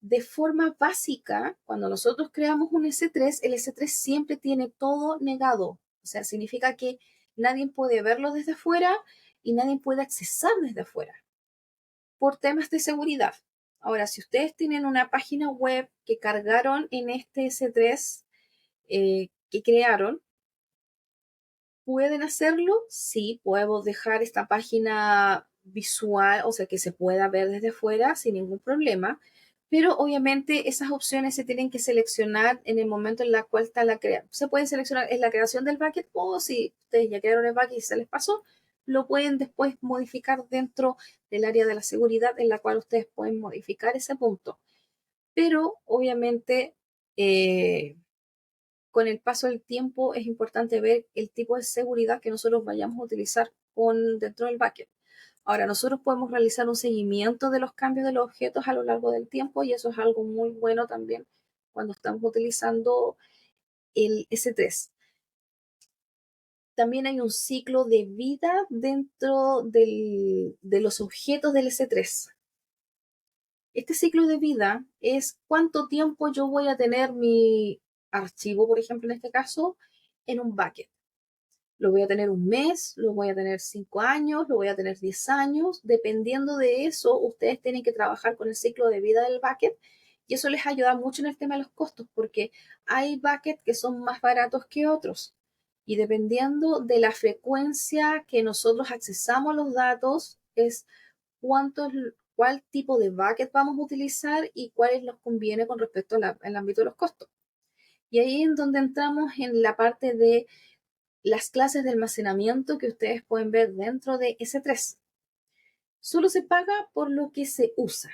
De forma básica, cuando nosotros creamos un S3, el S3 siempre tiene todo negado. O sea, significa que nadie puede verlo desde afuera y nadie puede accesar desde afuera por temas de seguridad. Ahora, si ustedes tienen una página web que cargaron en este S3 que crearon, ¿pueden hacerlo? Sí, podemos dejar esta página visual, o sea, que se pueda ver desde fuera sin ningún problema, pero obviamente esas opciones se tienen que seleccionar en el momento en la cual está la creación. Se pueden seleccionar en la creación del bucket o si ustedes ya crearon el bucket y se les pasó, lo pueden después modificar dentro del área de la seguridad en la cual ustedes pueden modificar ese punto. Pero obviamente con el paso del tiempo es importante ver el tipo de seguridad que nosotros vayamos a utilizar dentro del bucket. Ahora, nosotros podemos realizar un seguimiento de los cambios de los objetos a lo largo del tiempo y eso es algo muy bueno también cuando estamos utilizando el S3. También hay un ciclo de vida dentro de los objetos del S3. Este ciclo de vida es cuánto tiempo yo voy a tener mi archivo, por ejemplo, en este caso, en un bucket. Lo voy a tener un mes, lo voy a tener 5 años, lo voy a tener 10 años. Dependiendo de eso, ustedes tienen que trabajar con el ciclo de vida del bucket y eso les ayuda mucho en el tema de los costos porque hay buckets que son más baratos que otros. Y dependiendo de la frecuencia que nosotros accesamos los datos, es cuál tipo de bucket vamos a utilizar y cuáles nos conviene con respecto al ámbito de los costos. Y ahí es donde entramos en la parte de las clases de almacenamiento que ustedes pueden ver dentro de S3. Solo se paga por lo que se usa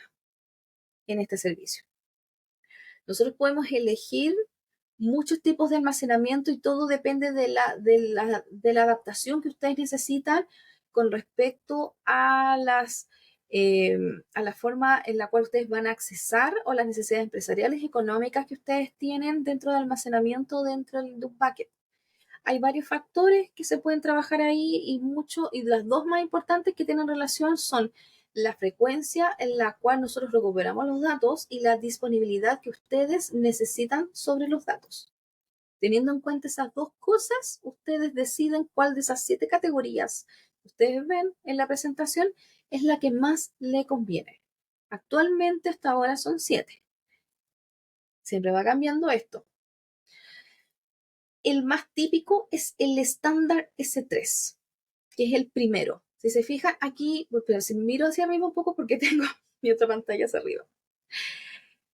en este servicio. Nosotros podemos elegir muchos tipos de almacenamiento y todo depende de la adaptación que ustedes necesitan con respecto a la forma en la cual ustedes van a accesar o las necesidades empresariales y económicas que ustedes tienen dentro de almacenamiento dentro de un bucket. Hay varios factores que se pueden trabajar ahí y las dos más importantes que tienen relación son la frecuencia en la cual nosotros recuperamos los datos y la disponibilidad que ustedes necesitan sobre los datos. Teniendo en cuenta esas dos cosas, ustedes deciden cuál de esas 7 categorías que ustedes ven en la presentación es la que más le conviene. Actualmente hasta ahora son 7. Siempre va cambiando esto. El más típico es el estándar S3, que es el primero. Si se fijan aquí, pero si miro hacia arriba un poco porque tengo mi otra pantalla hacia arriba.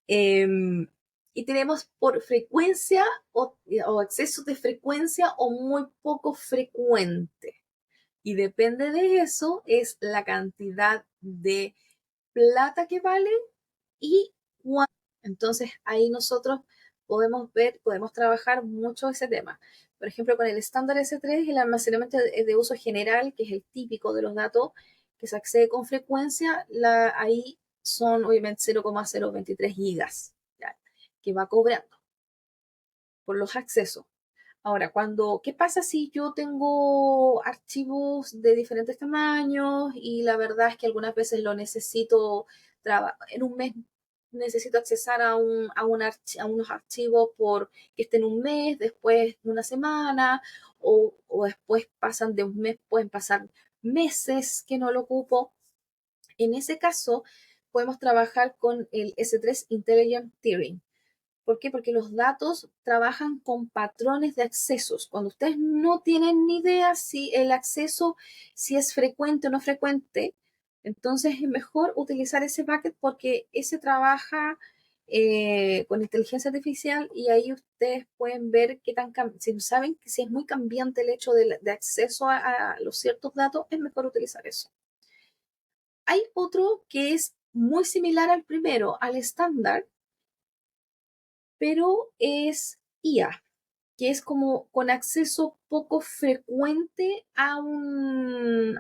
Y tenemos por frecuencia o exceso de frecuencia o muy poco frecuente. Y depende de eso es la cantidad de plata que vale y cuánto. Entonces ahí nosotros podemos trabajar mucho ese tema. Por ejemplo, con el estándar S3, el almacenamiento de uso general, que es el típico de los datos que se accede con frecuencia, ahí son obviamente 0,023 gigas, ¿ya? Que va cobrando. por los accesos. Ahora, ¿qué pasa si yo tengo archivos de diferentes tamaños y la verdad es que algunas veces lo necesito, en un mes necesito accesar a unos archivos que estén un mes, después una semana, o después pasan de un mes, pueden pasar meses que no lo ocupo? En ese caso, podemos trabajar con el S3 Intelligent Tiering. ¿Por qué? Porque los datos trabajan con patrones de accesos. Cuando ustedes no tienen ni idea si el acceso, si es frecuente o no frecuente, entonces es mejor utilizar ese bucket porque ese trabaja con inteligencia artificial y ahí ustedes pueden ver si saben que si es muy cambiante el hecho de acceso a los ciertos datos, es mejor utilizar eso. Hay otro que es muy similar al primero, al estándar, pero es IA, que es como con acceso poco frecuente a un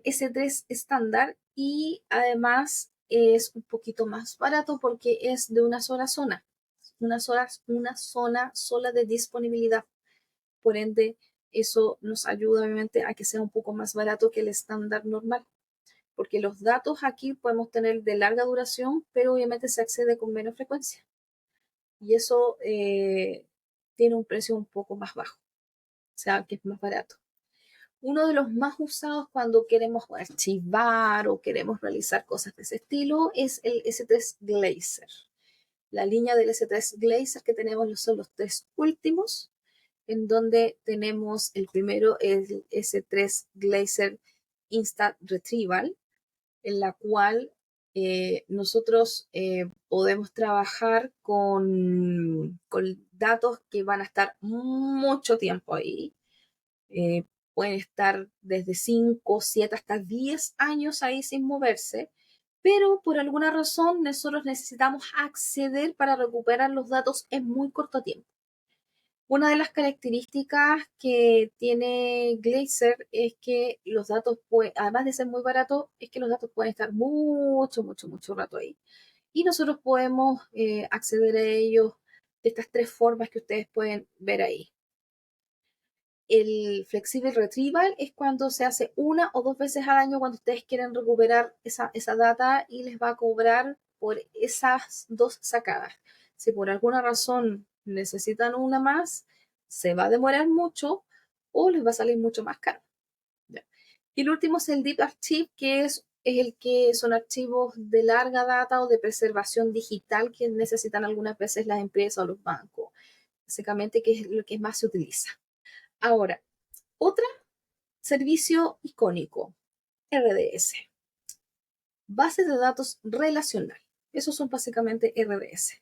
S3 estándar y además es un poquito más barato porque es de una sola zona, una zona sola de disponibilidad. Por ende, eso nos ayuda obviamente a que sea un poco más barato que el estándar normal, porque los datos aquí podemos tener de larga duración, pero obviamente se accede con menos frecuencia y eso tiene un precio un poco más bajo, o sea, que es más barato. Uno de los más usados cuando queremos archivar o queremos realizar cosas de ese estilo es el S3 Glacier. La línea del S3 Glacier que tenemos son los tres últimos, en donde tenemos el primero, el S3 Glacier Instant Retrieval, en la cual nosotros podemos trabajar con datos que van a estar mucho tiempo ahí. Pueden estar desde 5, 7 hasta 10 años ahí sin moverse, pero por alguna razón nosotros necesitamos acceder para recuperar los datos en muy corto tiempo. Una de las características que tiene Glacier es que los datos, además de ser muy baratos, es que los datos pueden estar mucho, mucho, mucho rato ahí. Y nosotros podemos acceder a ellos de estas tres formas que ustedes pueden ver ahí. El flexible retrieval es cuando se hace una o dos veces al año cuando ustedes quieren recuperar esa data y les va a cobrar por esas dos sacadas. Si por alguna razón necesitan una más, se va a demorar mucho o les va a salir mucho más caro. ¿Ya? Y el último es el Deep Archive, que es el que son archivos de larga data o de preservación digital que necesitan algunas veces las empresas o los bancos. Básicamente, que es lo que más se utiliza. Ahora, otro servicio icónico, RDS, base de datos relacional. Esos son básicamente RDS.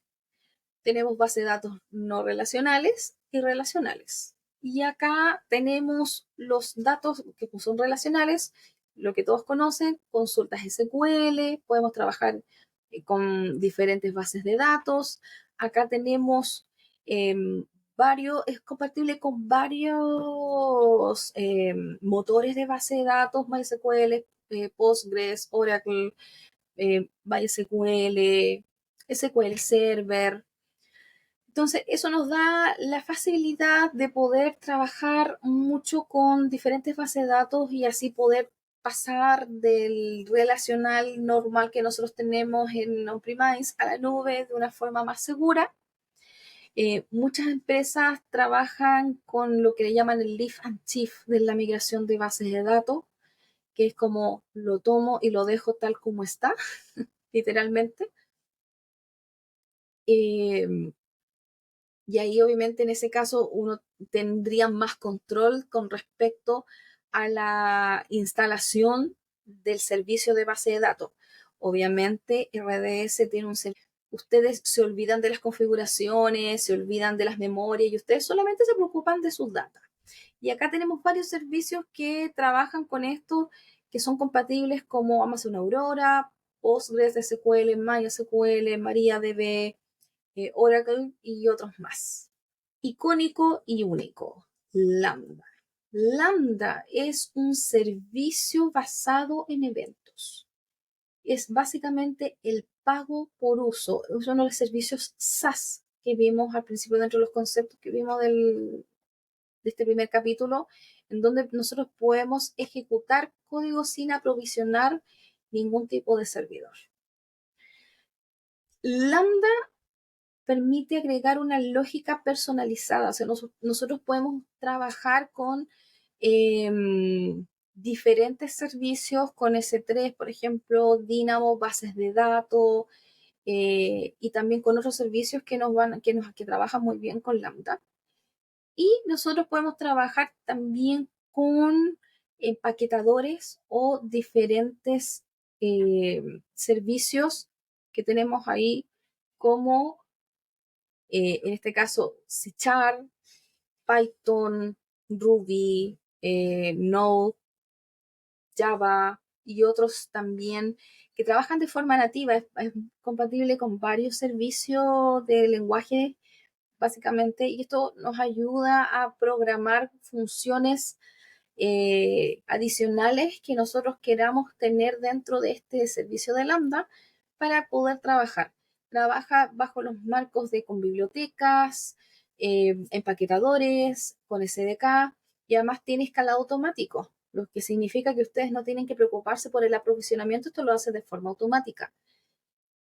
Tenemos base de datos no relacionales y relacionales. Y acá tenemos los datos que son relacionales, lo que todos conocen, consultas SQL, podemos trabajar con diferentes bases de datos. Acá tenemos es compatible con varios motores de base de datos, MySQL, Postgres, Oracle, MySQL, SQL Server. Entonces, eso nos da la facilidad de poder trabajar mucho con diferentes bases de datos y así poder pasar del relacional normal que nosotros tenemos en on-premise a la nube de una forma más segura. Muchas empresas trabajan con lo que le llaman el lift and shift de la migración de bases de datos, que es como lo tomo y lo dejo tal como está, literalmente. Y ahí obviamente en ese caso uno tendría más control con respecto a la instalación del servicio de base de datos. Obviamente RDS tiene un servicio. Ustedes se olvidan de las configuraciones, se olvidan de las memorias y ustedes solamente se preocupan de sus datos. Y acá tenemos varios servicios que trabajan con esto, que son compatibles como Amazon Aurora, Postgres SQL, MySQL, MariaDB, Oracle y otros más. Icónico y único, Lambda. Lambda es un servicio basado en eventos. Es básicamente el pago por uso. Es uno de los servicios SaaS que vimos al principio dentro de los conceptos que vimos de este primer capítulo, en donde nosotros podemos ejecutar código sin aprovisionar ningún tipo de servidor. Lambda permite agregar una lógica personalizada, o sea, nosotros podemos trabajar con diferentes servicios, con S3, por ejemplo, Dynamo, bases de datos, y también con otros servicios que trabajan muy bien con Lambda. Y nosotros podemos trabajar también con empaquetadores o diferentes servicios que tenemos ahí, como en este caso C#, Python, Ruby, Node, Java y otros también que trabajan de forma nativa. Es compatible con varios servicios de lenguaje básicamente, y esto nos ayuda a programar funciones adicionales que nosotros queramos tener dentro de este servicio de Lambda para poder trabajar. Trabaja bajo los marcos de con bibliotecas, empaquetadores, con SDK, y además tiene escalado automático, lo que significa que ustedes no tienen que preocuparse por el aprovisionamiento, esto lo hace de forma automática.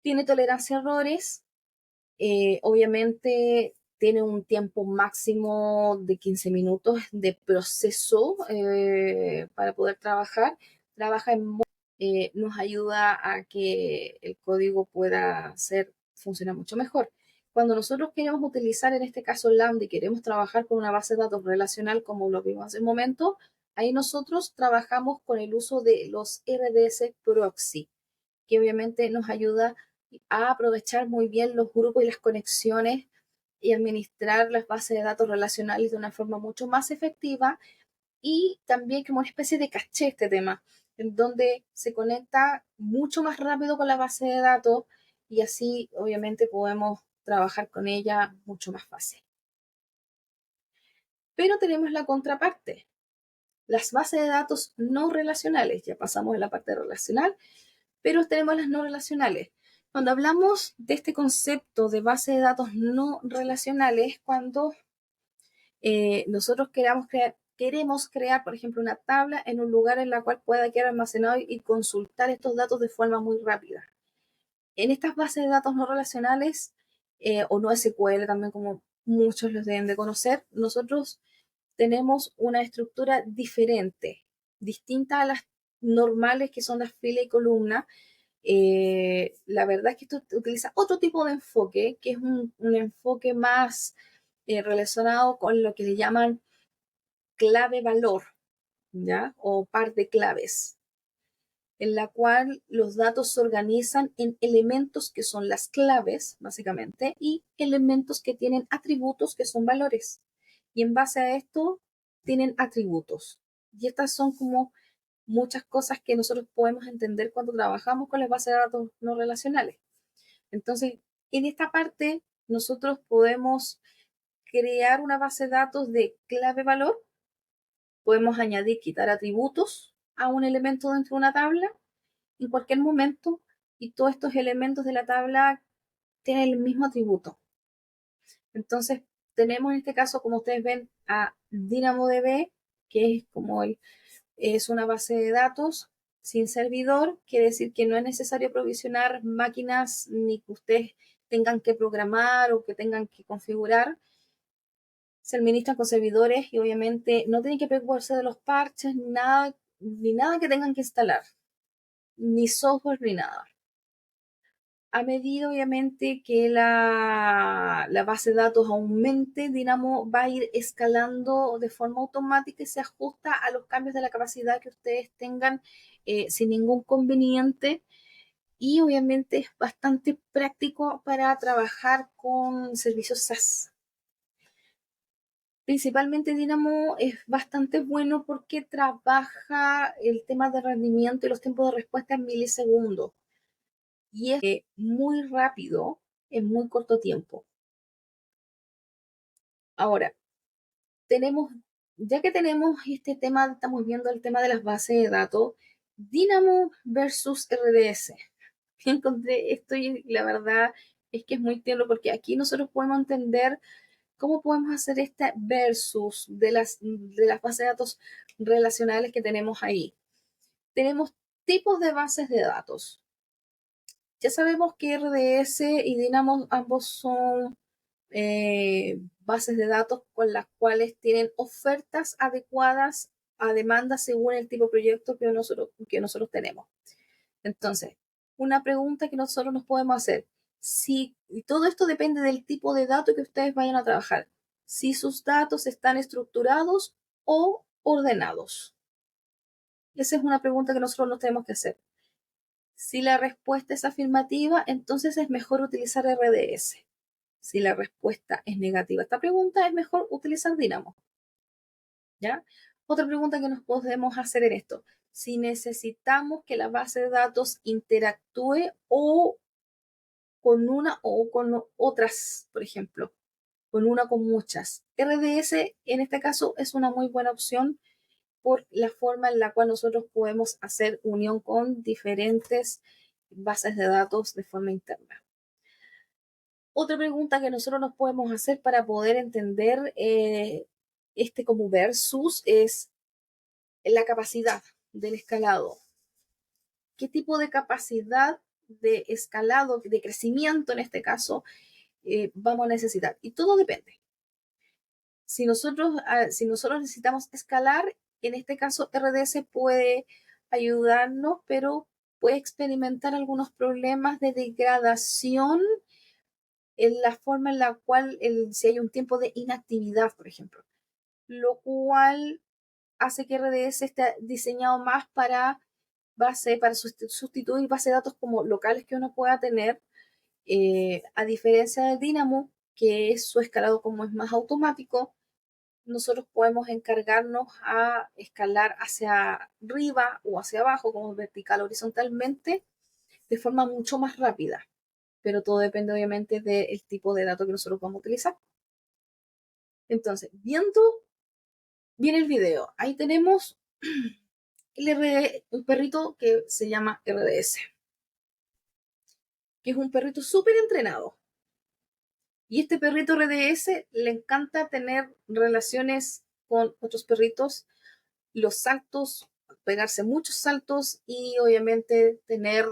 Tiene tolerancia a errores, obviamente tiene un tiempo máximo de 15 minutos de proceso para poder trabajar. Trabaja nos ayuda a que el código pueda funcionar mucho mejor. Cuando nosotros queremos utilizar, en este caso, Lambda, y queremos trabajar con una base de datos relacional como lo vimos hace un momento, ahí nosotros trabajamos con el uso de los RDS proxy, que obviamente nos ayuda a aprovechar muy bien los grupos y las conexiones y administrar las bases de datos relacionales de una forma mucho más efectiva, y también como una especie de caché este tema, en donde se conecta mucho más rápido con la base de datos y así obviamente podemos trabajar con ella mucho más fácil. Pero tenemos la contraparte, las bases de datos no relacionales. Ya pasamos en la parte relacional, pero tenemos las no relacionales. Cuando hablamos de este concepto de base de datos no relacionales, cuando nosotros queremos crear, por ejemplo, una tabla en un lugar en la cual pueda quedar almacenado y consultar estos datos de forma muy rápida. En estas bases de datos no relacionales, o no SQL también, como muchos los deben de conocer, nosotros tenemos una estructura diferente, distinta a las normales que son las filas y columnas. La verdad es que esto utiliza otro tipo de enfoque, que es un enfoque más relacionado con lo que le llaman clave valor, ¿ya? O par de claves, en la cual los datos se organizan en elementos que son las claves, básicamente, y elementos que tienen atributos que son valores. Y en base a esto tienen atributos. Y estas son como muchas cosas que nosotros podemos entender cuando trabajamos con las bases de datos no relacionales. Entonces, en esta parte, nosotros podemos crear una base de datos de clave valor, podemos añadir, quitar atributos a un elemento dentro de una tabla en cualquier momento, y todos estos elementos de la tabla tienen el mismo atributo. Entonces, tenemos en este caso, como ustedes ven, a DynamoDB, que es es una base de datos sin servidor, quiere decir que no es necesario provisionar máquinas ni que ustedes tengan que programar o que tengan que configurar. Se administran con servidores y obviamente no tienen que preocuparse de los parches ni nada que tengan que instalar, ni software ni nada. A medida, obviamente, que la base de datos aumente, Dynamo va a ir escalando de forma automática y se ajusta a los cambios de la capacidad que ustedes tengan sin ningún conveniente. Y obviamente es bastante práctico para trabajar con servicios SaaS. Principalmente Dynamo es bastante bueno porque trabaja el tema de rendimiento y los tiempos de respuesta en milisegundos. Y es muy rápido en muy corto tiempo. Ahora, ya que tenemos este tema, estamos viendo el tema de las bases de datos, Dynamo versus RDS. Encontré esto y la verdad es que es muy tierno porque aquí nosotros podemos entender cómo podemos hacer este versus de las bases de datos relacionales que tenemos ahí. Tenemos tipos de bases de datos. Ya sabemos que RDS y Dynamo ambos son bases de datos con las cuales tienen ofertas adecuadas a demanda según el tipo de proyecto que nosotros tenemos. Entonces, una pregunta que nosotros nos podemos hacer, si y todo esto depende del tipo de datos que ustedes vayan a trabajar, si sus datos están estructurados o ordenados. Esa es una pregunta que nosotros nos tenemos que hacer. Si la respuesta es afirmativa, entonces es mejor utilizar RDS. Si la respuesta es negativa a esta pregunta, es mejor utilizar Dynamo. ¿Ya? Otra pregunta que nos podemos hacer en esto. Si necesitamos que la base de datos interactúe o con una o con otras, por ejemplo, con una o con muchas. RDS en este caso es una muy buena opción por la forma en la cual nosotros podemos hacer unión con diferentes bases de datos de forma interna. Otra pregunta que nosotros nos podemos hacer para poder entender este como versus es la capacidad del escalado. ¿Qué tipo de capacidad de escalado, de crecimiento en este caso, vamos a necesitar? Y todo depende. Si nosotros necesitamos escalar, en este caso RDS puede ayudarnos, pero puede experimentar algunos problemas de degradación en la forma en la cual, si hay un tiempo de inactividad, por ejemplo, lo cual hace que RDS esté diseñado más para sustituir base de datos como locales que uno pueda tener, a diferencia del Dynamo, que es su escalado como es más automático, nosotros podemos encargarnos a escalar hacia arriba o hacia abajo, como vertical o horizontalmente, de forma mucho más rápida. Pero todo depende obviamente del tipo de dato que nosotros vamos a utilizar. Entonces, viendo bien el video, ahí tenemos un perrito que se llama RDS, que es un perrito súper entrenado. Y este perrito RDS le encanta tener relaciones con otros perritos, los saltos, pegarse muchos saltos y obviamente tener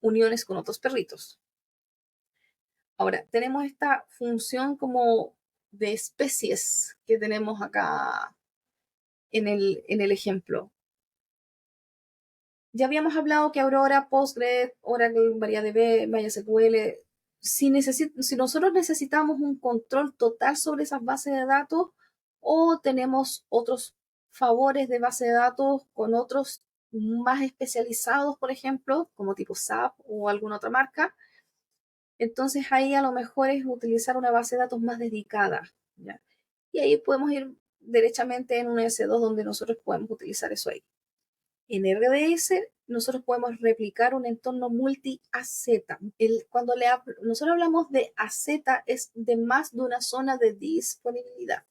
uniones con otros perritos. Ahora, tenemos esta función como de especies que tenemos acá en el ejemplo. Ya habíamos hablado que Aurora, Postgres, Oracle, MariaDB, MySQL, si nosotros necesitamos un control total sobre esas bases de datos o tenemos otros favores de base de datos con otros más especializados, por ejemplo, como tipo SAP o alguna otra marca, entonces ahí a lo mejor es utilizar una base de datos más dedicada, ¿ya? Y ahí podemos ir derechamente en un S2 donde nosotros podemos utilizar eso ahí. En RDS nosotros podemos replicar un entorno multi-AZ. Cuando nosotros hablamos de AZ es de más de una zona de disponibilidad.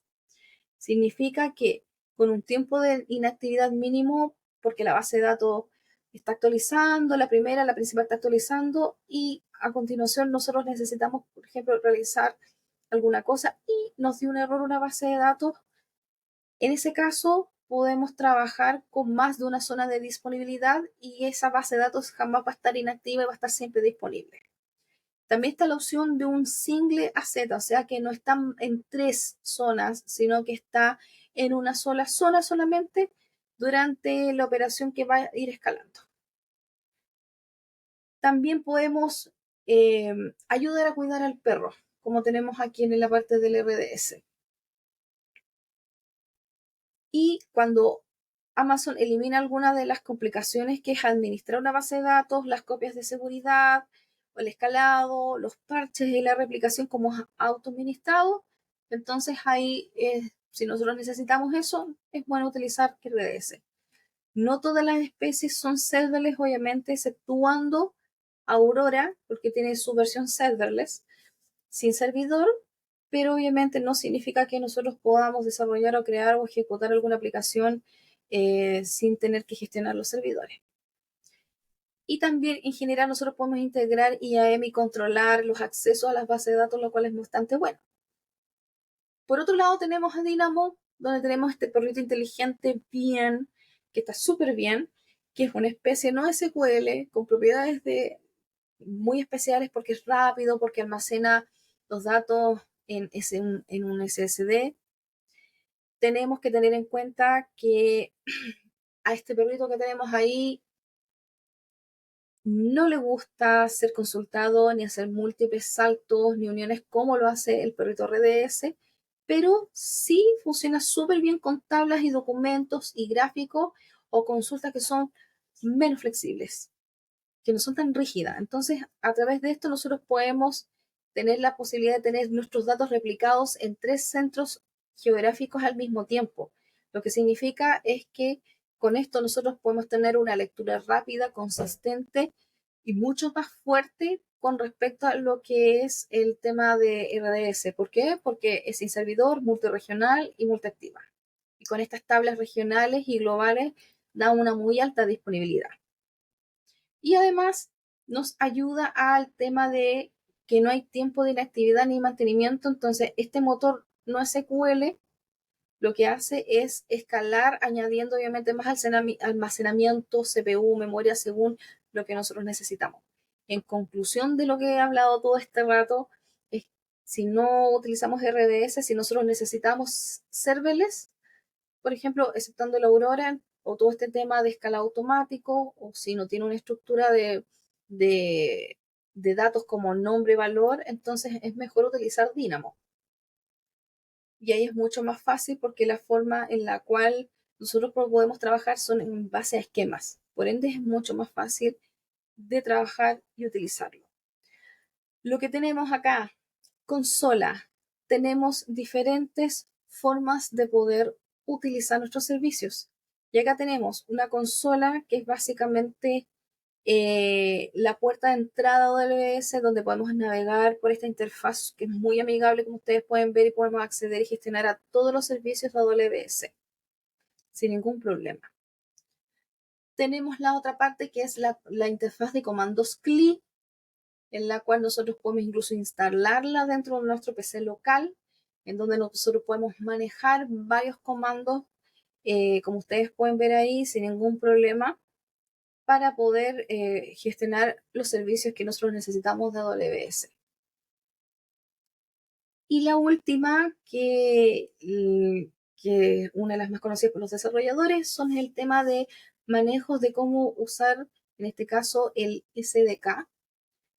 Significa que con un tiempo de inactividad mínimo, porque la base de datos está actualizando, la principal está actualizando y a continuación nosotros necesitamos, por ejemplo, realizar alguna cosa y nos dio un error una base de datos. En ese caso, podemos trabajar con más de una zona de disponibilidad y esa base de datos jamás va a estar inactiva y va a estar siempre disponible. También está la opción de un single AZ, o sea que no está en tres zonas, sino que está en una sola zona solamente durante la operación que va a ir escalando. También podemos ayudar a cuidar al perro, como tenemos aquí en la parte del RDS. Y cuando Amazon elimina alguna de las complicaciones que es administrar una base de datos, las copias de seguridad, el escalado, los parches y la replicación como autoadministrado, entonces ahí, si nosotros necesitamos eso, es bueno utilizar RDS. No todas las especies son serverless, obviamente, exceptuando Aurora, porque tiene su versión serverless, sin servidor, pero obviamente no significa que nosotros podamos desarrollar o crear o ejecutar alguna aplicación sin tener que gestionar los servidores. Y también en general nosotros podemos integrar IAM y controlar los accesos a las bases de datos, lo cual es bastante bueno. Por otro lado tenemos a Dynamo, donde tenemos este perrito inteligente bien, que está súper bien, que es una especie no SQL con propiedades muy especiales porque es rápido, porque almacena los datos en un SSD. Tenemos que tener en cuenta que a este perrito que tenemos ahí no le gusta ser consultado ni hacer múltiples saltos ni uniones como lo hace el perrito RDS, pero sí funciona súper bien con tablas y documentos y gráficos o consultas que son menos flexibles, que no son tan rígidas. Entonces, a través de esto nosotros podemos tener la posibilidad de tener nuestros datos replicados en 3 centros geográficos al mismo tiempo. Lo que significa es que con esto nosotros podemos tener una lectura rápida, consistente y mucho más fuerte con respecto a lo que es el tema de RDS. ¿Por qué? Porque es sin servidor, multiregional y multiactiva. Y con estas tablas regionales y globales da una muy alta disponibilidad. Y además nos ayuda al tema de que no hay tiempo de inactividad ni mantenimiento. Entonces, este motor no SQL lo que hace es escalar añadiendo obviamente más almacenamiento, CPU, memoria, según lo que nosotros necesitamos. En conclusión de lo que he hablado todo este rato, es si no utilizamos RDS, si nosotros necesitamos serverless, por ejemplo, exceptando la Aurora o todo este tema de escala automático, o si no tiene una estructura de, de datos como nombre-valor, entonces es mejor utilizar Dynamo. Y ahí es mucho más fácil porque la forma en la cual nosotros podemos trabajar son en base a esquemas. Por ende, es mucho más fácil de trabajar y utilizarlo. Lo que tenemos acá, consola, tenemos diferentes formas de poder utilizar nuestros servicios. Y acá tenemos una consola que es básicamente la puerta de entrada a AWS, donde podemos navegar por esta interfaz que es muy amigable, como ustedes pueden ver, y podemos acceder y gestionar a todos los servicios de AWS sin ningún problema. Tenemos la otra parte que es la interfaz de comandos CLI, en la cual nosotros podemos incluso instalarla dentro de nuestro PC local, en donde nosotros podemos manejar varios comandos, como ustedes pueden ver ahí, sin ningún problema, para poder gestionar los servicios que nosotros necesitamos de AWS. Y la última, que una de las más conocidas por los desarrolladores, son el tema de manejos de cómo usar, en este caso, el SDK,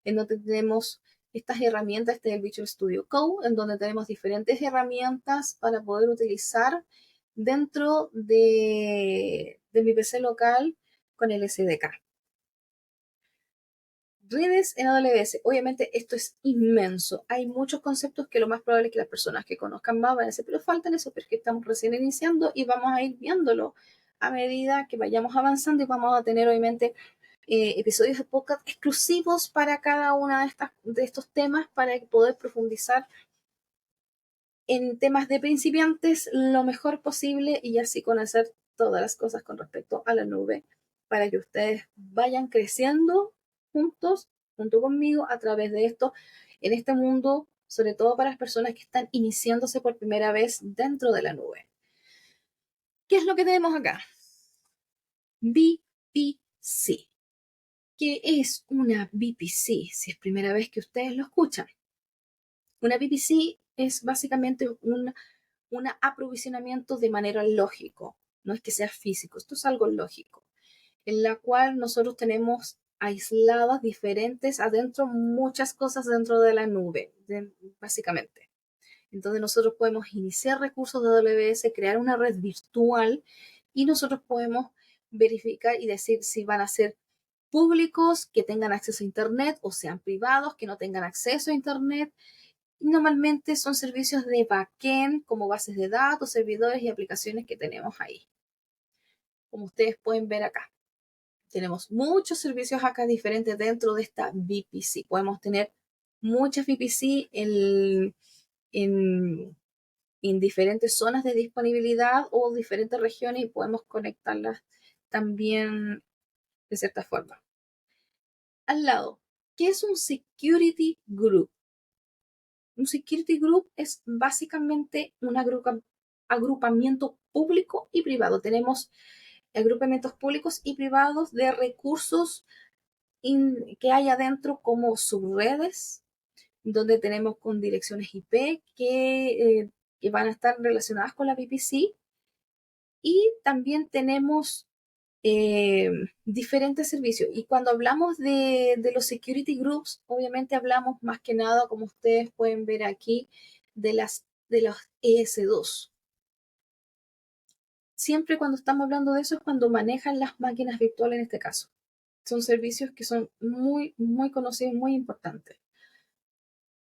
en donde tenemos estas herramientas, este es el Visual Studio Code, en donde tenemos diferentes herramientas para poder utilizar dentro de mi PC local con el SDK. Redes en AWS, obviamente esto es inmenso. Hay muchos conceptos que lo más probable es que las personas que conozcan más van a decir, pero faltan eso, porque estamos recién iniciando y vamos a ir viéndolo a medida que vayamos avanzando y vamos a tener obviamente episodios de podcast exclusivos para cada una de estos temas para poder profundizar en temas de principiantes lo mejor posible y así conocer todas las cosas con respecto a la nube para que ustedes vayan creciendo juntos, junto conmigo, a través de esto, en este mundo, sobre todo para las personas que están iniciándose por primera vez dentro de la nube. ¿Qué es lo que tenemos acá? VPC. ¿Qué es una VPC? Si es primera vez que ustedes lo escuchan. Una VPC es básicamente un aprovisionamiento de manera lógico, no es que sea físico, esto es algo lógico, en la cual nosotros tenemos aisladas diferentes adentro muchas cosas dentro de la nube, básicamente. Entonces nosotros podemos iniciar recursos de AWS, crear una red virtual y nosotros podemos verificar y decir si van a ser públicos, que tengan acceso a Internet, o sean privados, que no tengan acceso a Internet. Normalmente son servicios de backend como bases de datos, servidores y aplicaciones que tenemos ahí. Como ustedes pueden ver acá, tenemos muchos servicios acá diferentes dentro de esta VPC. Podemos tener muchas VPC en diferentes zonas de disponibilidad o diferentes regiones y podemos conectarlas también de cierta forma. Al lado, ¿qué es un security group? Un security group es básicamente un agrupamiento público y privado. Tenemos agrupamientos públicos y privados de recursos que hay adentro como subredes, donde tenemos con direcciones IP que van a estar relacionadas con la VPC, y también tenemos eh, diferentes servicios. Y cuando hablamos de los security groups, obviamente hablamos más que nada, como ustedes pueden ver aquí, de los ES2. Siempre cuando estamos hablando de eso es cuando manejan las máquinas virtuales en este caso. Son servicios que son muy, muy conocidos, muy importantes.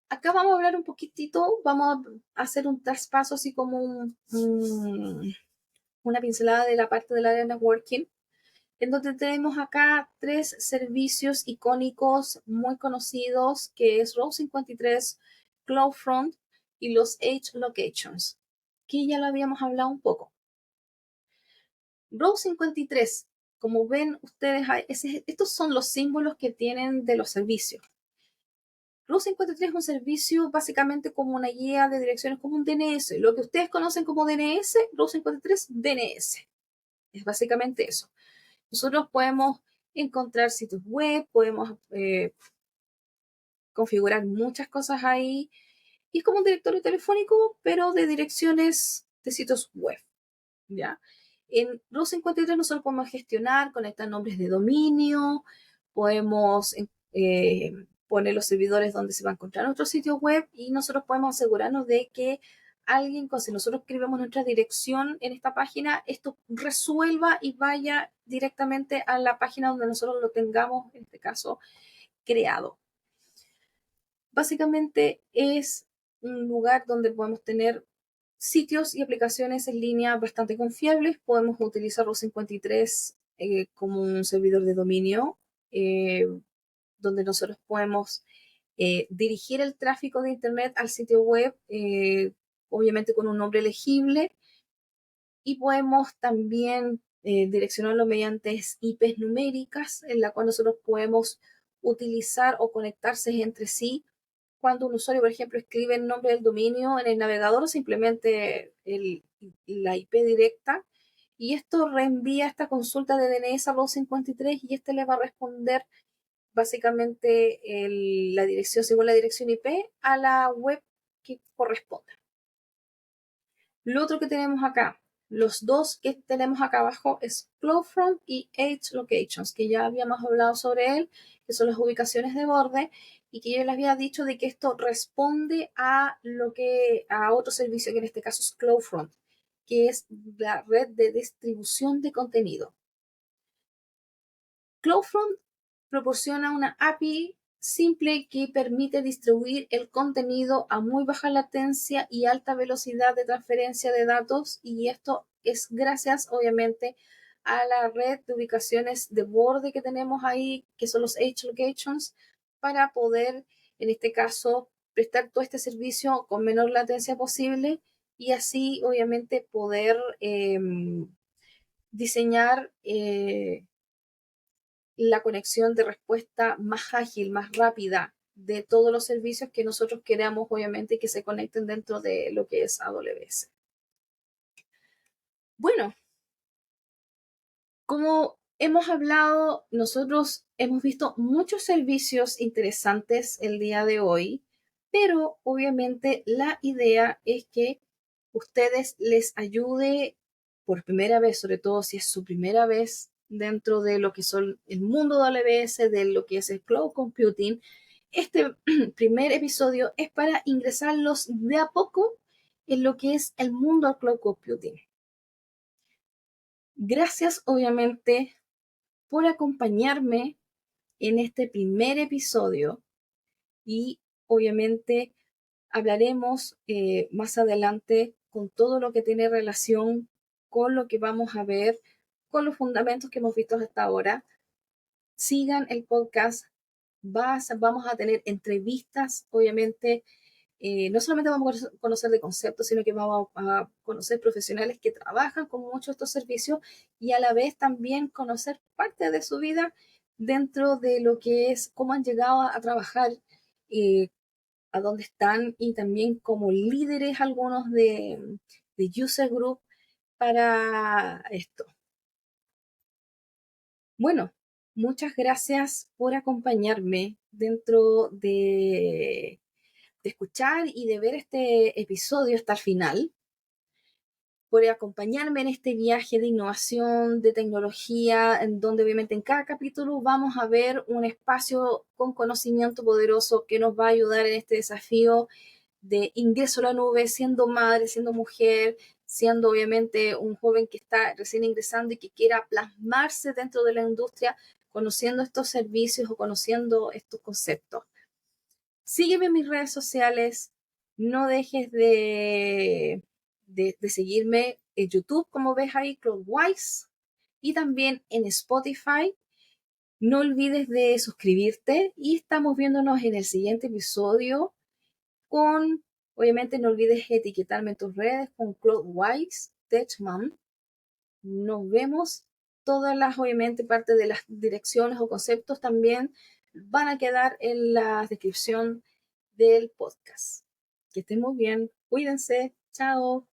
Acá vamos a hablar un poquitito, vamos a hacer un traspaso así como una pincelada de la parte del área de networking, en donde tenemos acá tres servicios icónicos muy conocidos, que es Route 53, CloudFront y los Edge Locations, que ya lo habíamos hablado un poco. Route 53, como ven ustedes, estos son los símbolos que tienen de los servicios. Route 53 es un servicio básicamente como una guía de direcciones, como un DNS. Lo que ustedes conocen como DNS, Route 53, DNS. Es básicamente eso. Nosotros podemos encontrar sitios web, podemos configurar muchas cosas ahí. Y es como un directorio telefónico, pero de direcciones de sitios web, ¿ya? En Route 53 nosotros podemos gestionar, conectar nombres de dominio, podemos poner los servidores donde se va a encontrar nuestro sitio web, y nosotros podemos asegurarnos de que alguien, si nosotros escribimos nuestra dirección en esta página, esto resuelva y vaya directamente a la página donde nosotros lo tengamos, en este caso, creado. Básicamente es un lugar donde podemos tener sitios y aplicaciones en línea bastante confiables. Podemos utilizar los 53 como un servidor de dominio, eh, donde nosotros podemos dirigir el tráfico de Internet al sitio web, obviamente con un nombre legible, y podemos también direccionarlo mediante IPs numéricas, en la cual nosotros podemos utilizar o conectarse entre sí. Cuando un usuario, por ejemplo, escribe el nombre del dominio en el navegador, simplemente la IP directa, y esto reenvía esta consulta de DNS a Route 53, y este le va a responder básicamente la dirección, según la dirección IP, a la web que corresponda. Lo otro que tenemos acá, los dos que tenemos acá abajo, es CloudFront y Edge Locations, que ya habíamos hablado sobre él, que son las ubicaciones de borde, y que yo les había dicho de que esto responde a otro servicio, que en este caso es CloudFront, que es la red de distribución de contenido. CloudFront proporciona una API simple que permite distribuir el contenido a muy baja latencia y alta velocidad de transferencia de datos, y esto es gracias, obviamente, a la red de ubicaciones de borde que tenemos ahí, que son los Edge Locations, para poder, en este caso, prestar todo este servicio con menor latencia posible, y así, obviamente, poder diseñar la conexión de respuesta más ágil, más rápida de todos los servicios que nosotros queramos, obviamente, que se conecten dentro de lo que es AWS. Bueno, como hemos hablado, nosotros hemos visto muchos servicios interesantes el día de hoy, pero obviamente la idea es que ustedes les ayude por primera vez, sobre todo si es su primera vez dentro de lo que son el mundo de AWS, de lo que es el cloud computing. Este primer episodio es para ingresarlos de a poco en lo que es el mundo del cloud computing. Gracias, obviamente, por acompañarme en este primer episodio, y obviamente hablaremos más adelante con todo lo que tiene relación con lo que vamos a ver, con los fundamentos que hemos visto hasta ahora. Sigan el podcast, vamos a tener entrevistas, obviamente. No solamente vamos a conocer de conceptos, sino que vamos a conocer profesionales que trabajan con muchos de estos servicios, y a la vez también conocer parte de su vida dentro de lo que es cómo han llegado a trabajar, a dónde están y también como líderes algunos de user group para esto. Bueno, muchas gracias por acompañarme dentro de escuchar y de ver este episodio hasta el final, por acompañarme en este viaje de innovación, de tecnología, en donde obviamente en cada capítulo vamos a ver un espacio con conocimiento poderoso que nos va a ayudar en este desafío de ingreso a la nube, siendo madre, siendo mujer, siendo obviamente un joven que está recién ingresando y que quiera plasmarse dentro de la industria, conociendo estos servicios o conociendo estos conceptos. Sígueme en mis redes sociales, no dejes de seguirme en YouTube, como ves ahí, Cloudwise, y también en Spotify. No olvides de suscribirte y estamos viéndonos en el siguiente episodio con, obviamente no olvides etiquetarme en tus redes con Cloudwise Techman. Nos vemos. Todas las, obviamente, parte de las direcciones o conceptos también van a quedar en la descripción del podcast. Que estén muy bien. Cuídense. Chao.